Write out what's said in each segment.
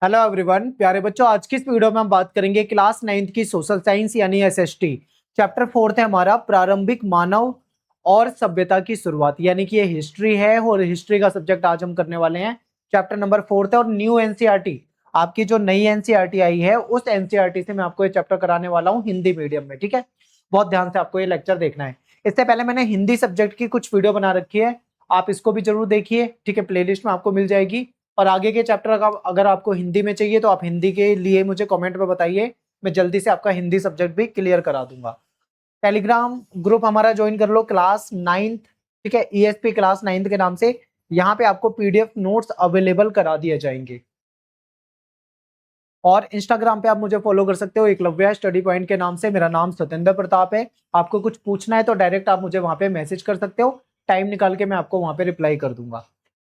Hello everyone, प्यारे बच्चों, आज की इस वीडियो में हम बात करेंगे क्लास 9th की सोशल साइंस यानी एसएसटी। चैप्टर 4 है हमारा प्रारंभिक मानव और सभ्यता की शुरुआत, यानी कि ये हिस्ट्री है और हिस्ट्री का सब्जेक्ट आज हम करने वाले हैं। चैप्टर नंबर 4 है और न्यू एनसीईआरटी, आपकी जो नई एनसीईआरटी आई है उस एनसीईआरटी से मैं आपको ये चैप्टर कराने वाला हूँ हिंदी मीडियम में। ठीक है, बहुत ध्यान से आपको ये लेक्चर देखना है। इससे पहले मैंने हिंदी सब्जेक्ट की कुछ वीडियो बना रखी है, आप इसको भी जरूर देखिए। ठीक है, प्लेलिस्ट में आपको मिल जाएगी। और आगे के चैप्टर का अगर आपको हिंदी में चाहिए तो आप हिंदी के लिए मुझे कमेंट में बताइए, मैं जल्दी से आपका हिंदी सब्जेक्ट भी क्लियर करा दूंगा। टेलीग्राम ग्रुप हमारा ज्वाइन कर लो, क्लास 9th, ठीक है, ईएसपी क्लास 9th के नाम से। यहाँ पे आपको पीडीएफ नोट्स अवेलेबल करा दिए जाएंगे। और इंस्टाग्राम पे आप मुझे फॉलो कर सकते हो एकलव्य स्टडी पॉइंट के नाम से। मेरा नाम सत्येंद्र प्रताप है। आपको कुछ पूछना है तो डायरेक्ट आप मुझे वहां पे मैसेज कर सकते हो, टाइम निकाल के मैं आपको वहां पे रिप्लाई कर दूंगा।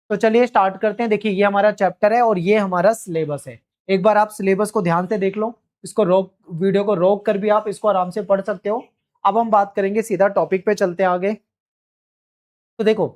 तो चलिए स्टार्ट करते हैं। देखिए, ये हमारा चैप्टर है और ये हमारा सिलेबस है। एक बार आप सिलेबस को ध्यान से देख लो, इसको रोक, वीडियो को रोक कर भी आप इसको आराम से पढ़ सकते हो। अब हम बात करेंगे, सीधा टॉपिक पे चलते हैं आगे। तो देखो,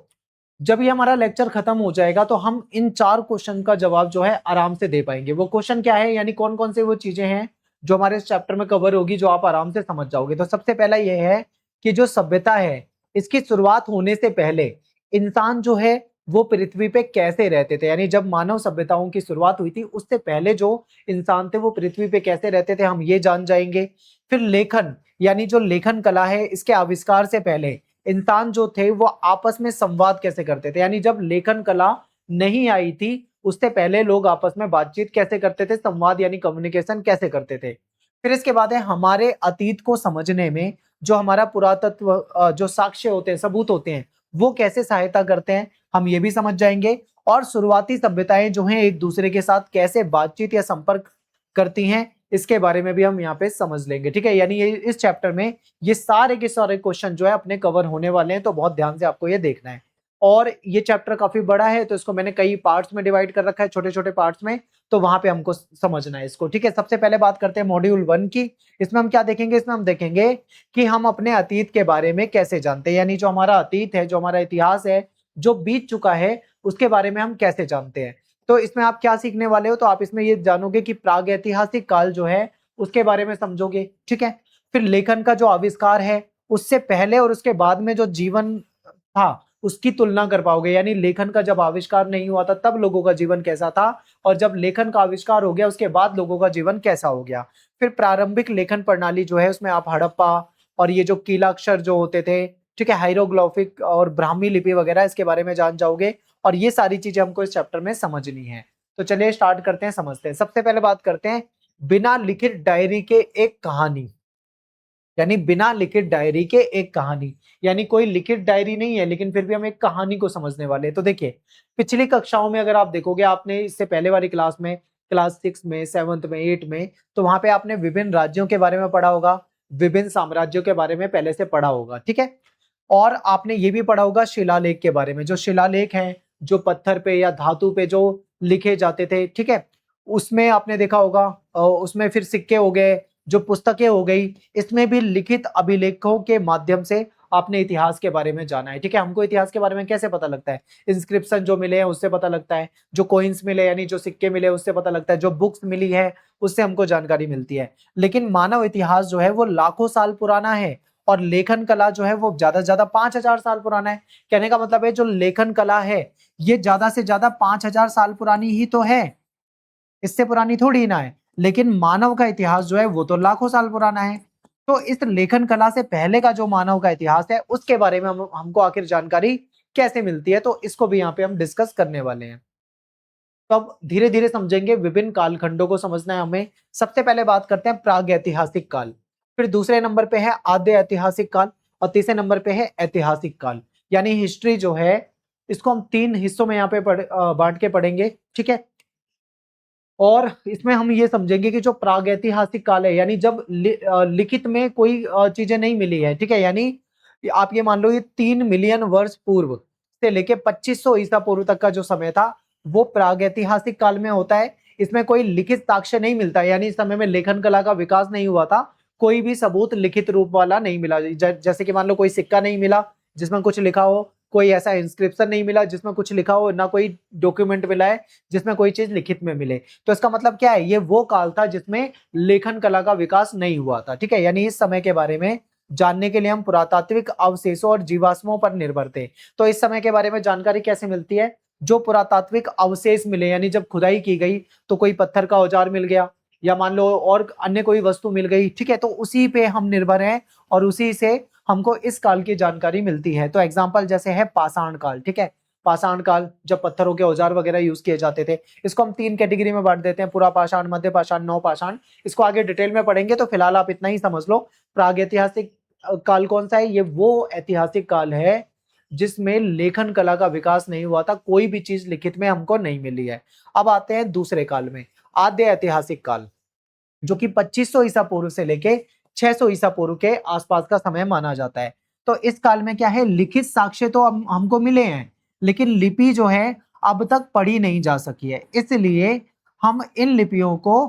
जब ये हमारा लेक्चर खत्म हो जाएगा तो हम इन 4 क्वेश्चन का जवाब जो है आराम से दे पाएंगे। वो क्वेश्चन क्या है, यानी कौन कौन से वो चीजें हैं जो हमारे इस चैप्टर में कवर होगी, जो आप आराम से समझ जाओगे। तो सबसे पहला ये है कि जो सभ्यता है, इसकी शुरुआत होने से पहले इंसान जो है वो पृथ्वी पे कैसे रहते थे, यानी जब मानव सभ्यताओं की शुरुआत हुई थी उससे पहले जो इंसान थे वो पृथ्वी पे कैसे रहते थे, हम ये जान जाएंगे। फिर लेखन, यानी जो लेखन कला है, इसके आविष्कार से पहले इंसान जो थे वो आपस में संवाद कैसे करते थे, यानी जब लेखन कला नहीं आई थी उससे पहले लोग आपस में बातचीत कैसे करते थे, संवाद यानी कम्युनिकेशन कैसे करते थे। फिर इसके बाद है हमारे अतीत को समझने में जो हमारा पुरातत्व, जो साक्ष्य होते हैं, सबूत होते हैं, वो कैसे सहायता करते हैं, हम ये भी समझ जाएंगे। और शुरुआती सभ्यताएं जो हैं एक दूसरे के साथ कैसे बातचीत या संपर्क करती हैं, इसके बारे में भी हम यहाँ पे समझ लेंगे। ठीक है, यानी ये इस चैप्टर में ये सारे के सारे क्वेश्चन जो है अपने कवर होने वाले हैं, तो बहुत ध्यान से आपको ये देखना है। और ये चैप्टर काफी बड़ा है तो इसको मैंने कई पार्ट्स में डिवाइड कर रखा है, छोटे छोटे पार्ट्स में, तो वहां पे हमको समझना है इसको। ठीक है, सबसे पहले बात करते हैं मॉड्यूल 1 की। इसमें हम क्या देखेंगे, इसमें हम देखेंगे कि हम अपने अतीत के बारे में कैसे जानते हैं, यानी जो हमारा अतीत है, जो हमारा इतिहास है, जो बीत चुका है, उसके बारे में हम कैसे जानते हैं। तो इसमें आप क्या सीखने वाले हो, तो आप इसमें ये जानोगे कि प्राग ऐतिहासिक काल जो है उसके बारे में समझोगे। ठीक है, फिर लेखन का जो आविष्कार है, उससे पहले और उसके बाद में जो जीवन था उसकी तुलना कर पाओगे, यानी लेखन का जब आविष्कार नहीं हुआ था तब लोगों का जीवन कैसा था, और जब लेखन का आविष्कार हो गया उसके बाद लोगों का जीवन कैसा हो गया। फिर प्रारंभिक लेखन प्रणाली जो है उसमें आप हड़प्पा और ये जो कीलाक्षर जो होते थे, ठीक है, हाइरोग्लिफिक और ब्राह्मी लिपि वगैरह, इसके बारे में जान जाओगे। और ये सारी चीजें हमको इस चैप्टर में समझनी है। तो चलिए स्टार्ट करते हैं, समझते हैं। सबसे पहले बात करते हैं बिना लिखित डायरी के एक कहानी, यानी बिना लिखित डायरी के एक कहानी, यानी कोई लिखित डायरी नहीं है लेकिन फिर भी हम एक कहानी को समझने वाले हैं। तो देखिए, पिछली कक्षाओं में अगर आप देखोगे, आपने इससे पहले वाली क्लास में, क्लास 6 में, 7th में, 8 में, तो वहां पे आपने विभिन्न राज्यों के बारे में पढ़ा होगा, विभिन्न साम्राज्यों के बारे में पहले से पढ़ा होगा। ठीक है, और आपने ये भी पढ़ा होगा शिलालेख के बारे में। जो शिलालेख हैं, जो पत्थर पे या धातु पे जो लिखे जाते थे, ठीक है, उसमें आपने देखा होगा। उसमें फिर सिक्के हो गए, जो पुस्तकें हो गई, इसमें भी लिखित अभिलेखों के माध्यम से आपने इतिहास के बारे में जाना है। ठीक है, हमको इतिहास के बारे में कैसे पता लगता है, इंस्क्रिप्शन जो मिले हैं उससे पता लगता है, जो कॉइन्स मिले यानी जो सिक्के मिले उससे पता लगता है, जो बुक्स मिली है उससे हमको जानकारी मिलती है। लेकिन मानव इतिहास जो है वो लाखों साल पुराना है, और लेखन कला जो है वो ज्यादा से ज्यादा 5000 साल पुराना है। कहने का मतलब है जो लेखन कला है ये ज्यादा से ज्यादा 5000 साल पुरानी ही तो है, इससे पुरानी थोड़ी ना है। लेकिन मानव का इतिहास जो है वो तो लाखों साल पुराना है। तो इस लेखन कला से पहले का जो मानव का इतिहास है उसके बारे में हमको आखिर जानकारी कैसे मिलती है, तो इसको भी यहाँ पे हम डिस्कस करने वाले हैं। तो अब धीरे धीरे समझेंगे, विभिन्न कालखंडों को समझना है हमें। सबसे पहले बात करते हैं प्राग ऐतिहासिक काल, फिर दूसरे नंबर पे है आद्य ऐतिहासिक काल, और तीसरे नंबर पे है ऐतिहासिक काल। यानी हिस्ट्री जो है इसको हम 3 हिस्सों में यहाँ पे बांट के पढ़ेंगे। ठीक है, और इसमें हम ये समझेंगे कि जो प्रागैतिहासिक काल है, यानी जब लिखित में कोई चीजें नहीं मिली है, ठीक है, यानी आप ये मान लो ये 3 मिलियन वर्ष पूर्व से लेके 2500 ईसा पूर्व तक का जो समय था वो प्रागैतिहासिक काल में होता है। इसमें कोई लिखित साक्ष्य नहीं मिलता, यानी इस समय में लेखन कला का विकास नहीं हुआ था, कोई भी सबूत लिखित रूप वाला नहीं मिला। जैसे कि मान लो कोई सिक्का नहीं मिला जिसमें कुछ लिखा हो, कोई ऐसा इंस्क्रिप्शन नहीं मिला जिसमें कुछ लिखा हो, ना कोई डॉक्यूमेंट मिला है जिसमें कोई चीज लिखित में मिले। तो इसका मतलब क्या है, ये वो काल था जिसमें लेखन कला का विकास नहीं हुआ था। ठीक है, यानी इस समय के बारे में जानने के लिए हम पुरातात्विक अवशेषों और जीवाश्मों पर निर्भर थे। तो इस समय के बारे में जानकारी कैसे मिलती है, जो पुरातात्विक अवशेष मिले, यानी जब खुदाई की गई तो कोई पत्थर का औजार मिल गया या मान लो और अन्य कोई वस्तु मिल गई, ठीक है, तो उसी पे हम निर्भर हैं और उसी से हमको इस काल की जानकारी मिलती है। तो एग्जांपल जैसे है पाषाण काल। ठीक है, पाषाण काल जब पत्थरों के औजार वगैरह यूज किए जाते थे, इसको हम 3 कैटेगरी में बांट देते हैं, पुरा पाषाण, मध्य पाषाण, नव पाषाण। इसको आगे डिटेल में पढ़ेंगे, तो फिलहाल आप इतना ही समझ लो। प्रागैतिहासिक काल कौन सा है, ये वो ऐतिहासिक काल है जिसमें लेखन कला का विकास नहीं हुआ था, कोई भी चीज लिखित में हमको नहीं मिली है। अब आते हैं दूसरे काल में, आद्य ऐतिहासिक काल, जो कि 2500 ईसा पूर्व से लेके 600 ईसा पूर्व के आसपास का समय माना जाता है। तो इस काल में क्या है, लिखित साक्ष्य तो हमको मिले हैं, लेकिन लिपि जो है अब तक पढ़ी नहीं जा सकी है, इसलिए हम इन लिपियों को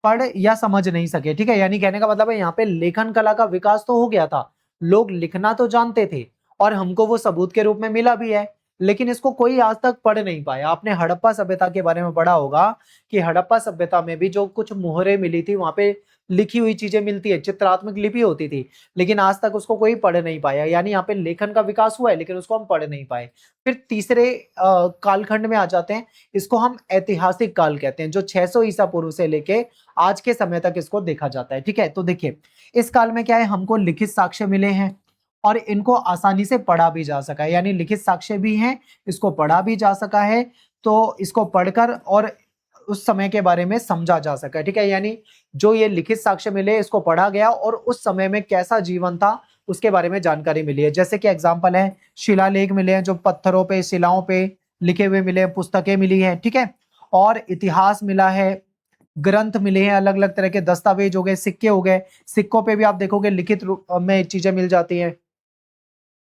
पढ़ या समझ नहीं सके। ठीक है, यानी कहने का मतलब है यहाँ पे लेखन कला का विकास तो हो गया था, लोग लिखना तो जानते थे और हमको वो सबूत के रूप में मिला भी है, लेकिन इसको कोई आज तक पढ़ नहीं पाया। आपने हड़प्पा सभ्यता के बारे में पढ़ा होगा कि हड़प्पा सभ्यता में भी जो कुछ मोहरें मिली थी, वहां पे लिखी हुई चीजें मिलती है, चित्रात्मक लिपि होती थी, लेकिन आज तक उसको कोई पढ़ नहीं पाया। यानी यहाँ पे लेखन का विकास हुआ है, लेकिन उसको हम पढ़ नहीं पाए। फिर तीसरे कालखंड में आ जाते हैं, इसको हम ऐतिहासिक काल कहते हैं, जो 600 ईसा पूर्व से लेके आज के समय तक इसको देखा जाता है। ठीक है, तो देखिए इस काल में क्या है, हमको लिखित साक्ष्य मिले हैं और इनको आसानी से पढ़ा भी जा सका है, यानी लिखित साक्ष्य भी हैं, इसको पढ़ा भी जा सका है, तो इसको पढ़कर और उस समय के बारे में समझा जा सका है। ठीक है, यानी जो ये लिखित साक्ष्य मिले, इसको पढ़ा गया और उस समय में कैसा जीवन था उसके बारे में जानकारी मिली है। जैसे कि एग्जाम्पल है, शिलालेख मिले हैं, जो पत्थरों पे, शिलाओं पे लिखे हुए मिले हैं, पुस्तकें मिली हैं। ठीक है, और इतिहास मिला है, ग्रंथ मिले हैं, अलग अलग तरह के दस्तावेज हो गए, सिक्के हो गए, सिक्कों पे भी आप देखोगे लिखित रूप में चीजें मिल जाती हैं।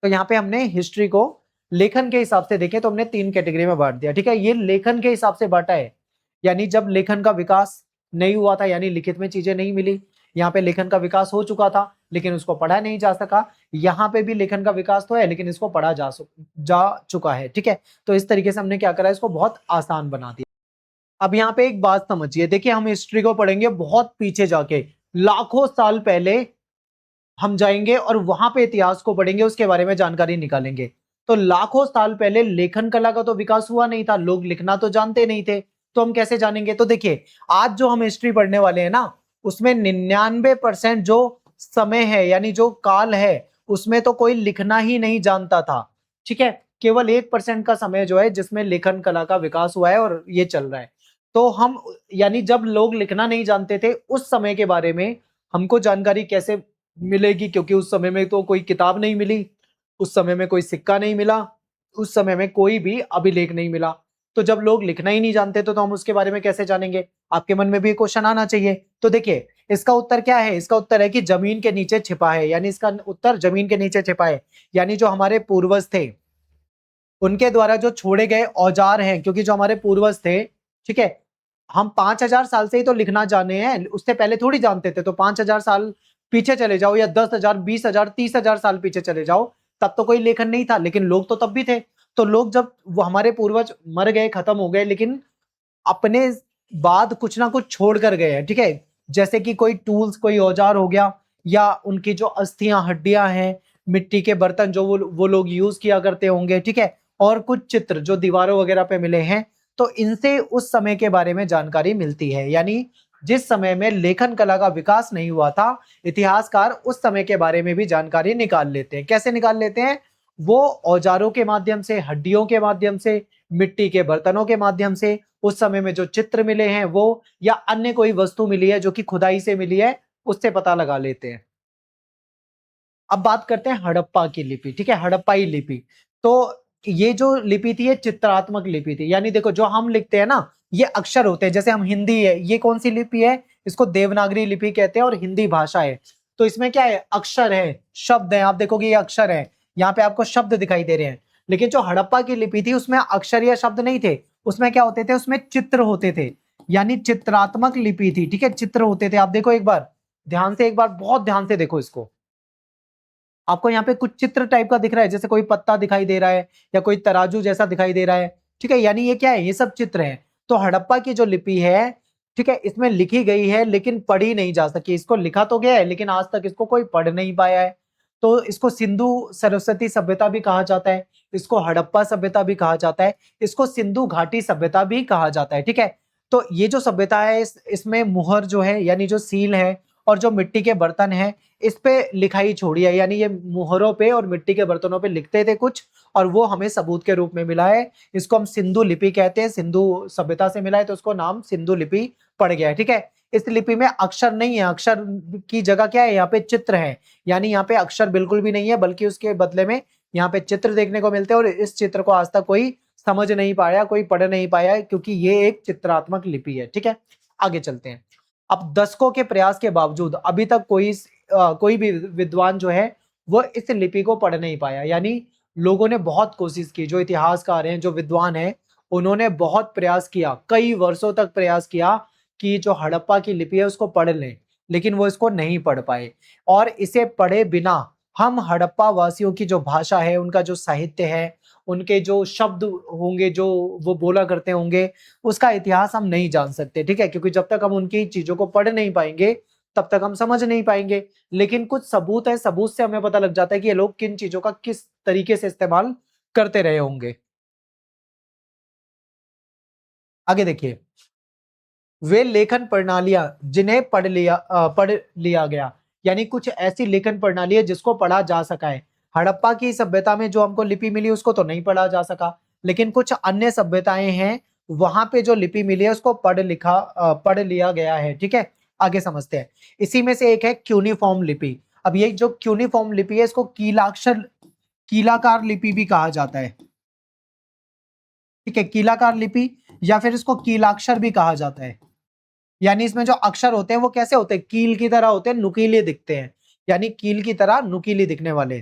तो यहाँ पे हमने हिस्ट्री को लेखन के हिसाब से देखें तो हमने 3 कैटेगरी में बांट दिया। ठीक है, ये लेखन के हिसाब से बांटा है, यानी जब लेखन का विकास नहीं हुआ था, यानी लिखित में चीजें नहीं मिली। यहाँ पे लेखन का विकास हो चुका था लेकिन उसको पढ़ा नहीं जा सका। यहाँ पे भी लेखन का विकास तो है लेकिन इसको पढ़ा जा चुका है। ठीक है, तो इस तरीके से हमने क्या करा, इसको बहुत आसान बना दिया। अब यहाँ पे एक बात समझिए, देखिए हम हिस्ट्री को पढ़ेंगे बहुत पीछे जाके, लाखों साल पहले हम जाएंगे और वहां पे इतिहास को पढ़ेंगे, उसके बारे में जानकारी निकालेंगे। तो लाखों साल पहले लेखन कला का तो विकास हुआ नहीं था, लोग लिखना तो जानते नहीं थे, तो हम कैसे जानेंगे। तो देखिए आज जो हम हिस्ट्री पढ़ने वाले हैं ना, उसमें 99% जो समय है, यानी जो काल है, उसमें तो कोई लिखना ही नहीं जानता था। ठीक है, केवल 1% का समय जो है जिसमें लेखन कला का विकास हुआ है और ये चल रहा है। तो हम, यानी जब लोग लिखना नहीं जानते थे उस समय के बारे में हमको जानकारी कैसे मिलेगी, क्योंकि उस समय में तो कोई किताब नहीं मिली, उस समय में कोई सिक्का नहीं मिला, उस समय में कोई भी अभिलेख नहीं मिला। तो जब लोग लिखना ही नहीं जानते तो हम उसके बारे में कैसे जानेंगे। आपके मन में भी क्वेश्चन आना चाहिए। तो देखिए इसका उत्तर क्या है, इसका उत्तर है कि जमीन के नीचे छिपा है, यानी इसका उत्तर जमीन के नीचे छिपा है। यानी जो हमारे पूर्वज थे उनके द्वारा जो छोड़े गए औजार हैं, क्योंकि जो हमारे पूर्वज थे, ठीक है, हम 5000 साल से ही तो लिखना जाने हैं, उससे पहले थोड़ी जानते थे। तो 5000 साल पीछे चले जाओ या 10,000, 20,000, 30,000 साल पीछे चले जाओ, तब तो कोई लेखन नहीं था, लेकिन लोग तो तब भी थे। तो लोग जब वो हमारे पूर्वज मर गए, खत्म हो गए, लेकिन अपने बाद कुछ ना कुछ छोड़ कर गए हैं। ठीक है, जैसे कि कोई टूल्स, कोई औजार हो गया, या उनकी जो अस्थियां, हड्डियां हैं, मिट्टी के बर्तन जो वो लोग यूज किया करते होंगे। ठीक है, और कुछ चित्र जो दीवारों वगैरह पे मिले हैं, तो इनसे उस समय के बारे में जानकारी मिलती है। यानी जिस समय में लेखन कला का विकास नहीं हुआ था, इतिहासकार उस समय के बारे में भी जानकारी निकाल लेते हैं। कैसे निकाल लेते हैं, वो औजारों के माध्यम से, हड्डियों के माध्यम से, मिट्टी के बर्तनों के माध्यम से, उस समय में जो चित्र मिले हैं वो, या अन्य कोई वस्तु मिली है जो कि खुदाई से मिली है, उससे पता लगा लेते हैं। अब बात करते हैं हड़प्पा की लिपि। ठीक है, हड़प्पाई लिपि। तो ये जो लिपि थी, ये चित्रात्मक लिपि थी। यानी देखो जो हम लिखते हैं ना, ये अक्षर होते हैं, जैसे हम हिंदी है, ये कौन सी लिपि है, इसको देवनागरी लिपि कहते हैं और हिंदी भाषा है। तो इसमें क्या है, अक्षर है, शब्द है, आप देखोगे ये अक्षर है, यहाँ पे आपको शब्द दिखाई दे रहे हैं। लेकिन जो हड़प्पा की लिपि थी उसमें अक्षर या शब्द नहीं थे, उसमें क्या होते थे, उसमें चित्र होते थे, यानी चित्रात्मक लिपि थी। ठीक है, चित्र होते थे। आप देखो एक बार ध्यान से, एक बार बहुत ध्यान से देखो इसको। आपको यहाँ पे कुछ चित्र टाइप का दिख रहा है, जैसे कोई पत्ता दिखाई दे रहा है या कोई तराजू जैसा दिखाई दे रहा है, ठीक है, यानी ये क्या है, ये सब चित्र हैं। तो हड़प्पा की जो लिपि है, ठीक है, इसमें लिखी गई है लेकिन पढ़ी नहीं जा सकी। इसको लिखा तो गया है लेकिन आज तक इसको कोई पढ़ नहीं पाया है। तो इसको सिंधु सरस्वती सभ्यता भी कहा जाता है, इसको हड़प्पा सभ्यता भी कहा जाता है, इसको सिंधु घाटी सभ्यता भी कहा जाता है, ठीक है। तो ये जो सभ्यता है, इसमें मुहर जो है यानी जो सील है और जो मिट्टी के बर्तन है, इस पे लिखाई छोड़ी है, यानी ये मुहरों पे और मिट्टी के बर्तनों पे लिखते थे कुछ, और वो हमें सबूत के रूप में मिला है। इसको हम सिंधु लिपि कहते हैं, सिंधु सभ्यता से मिला है तो उसको नाम सिंधु लिपि पड़ गया है, ठीक है। इस लिपि में अक्षर नहीं है, अक्षर की जगह क्या है, यहाँ पे चित्र है, यानी यहाँ पे अक्षर बिल्कुल भी नहीं है, बल्कि उसके बदले में यहाँ पे चित्र देखने को मिलते हैं। और इस चित्र को आज तक कोई समझ नहीं पाया, कोई पढ़ नहीं पाया, क्योंकि ये एक चित्रात्मक लिपि है, ठीक है। आगे चलते हैं। अब दशकों के प्रयास के बावजूद अभी तक कोई भी विद्वान जो है वो इस लिपि को पढ़ नहीं पाया, यानी लोगों ने बहुत कोशिश की, जो इतिहासकार हैं, जो विद्वान हैं, उन्होंने बहुत प्रयास किया, कई वर्षों तक प्रयास किया कि जो हड़प्पा की लिपि है उसको पढ़ लें, लेकिन वो इसको नहीं पढ़ पाए। और इसे पढ़े बिना हम हड़प्पा वासियों की जो भाषा है, उनका जो साहित्य है, उनके जो शब्द होंगे जो वो बोला करते होंगे, उसका इतिहास हम नहीं जान सकते, ठीक है, क्योंकि जब तक हम उनकी चीजों को पढ़ नहीं पाएंगे तब तक हम समझ नहीं पाएंगे। लेकिन कुछ सबूत है, सबूत से हमें पता लग जाता है कि ये लोग किन चीजों का किस तरीके से इस्तेमाल करते रहे होंगे। आगे देखिए, वे लेखन प्रणालियां जिन्हें पढ़ लिया गया, यानी कुछ ऐसी लेखन प्रणाली है जिसको पढ़ा जा सका है। हड़प्पा की सभ्यता में जो हमको लिपि मिली उसको तो नहीं पढ़ा जा सका, लेकिन कुछ अन्य सभ्यताएं हैं, वहां पे जो लिपि मिली है उसको पढ़ लिया गया है, ठीक है। आगे समझते हैं। इसी में से एक है क्यूनिफॉर्म लिपि। अब ये जो क्यूनिफॉर्म लिपि है, इसको कीलाकार लिपि भी कहा जाता है, ठीक है, कीलाकार लिपि, या फिर इसको कीलाक्षर भी कहा जाता है। यानी इसमें जो अक्षर होते हैं वो कैसे होते हैं, कील की तरह होते हैं, नुकीले दिखते हैं, यानी कील की तरह नुकीली दिखने वाले।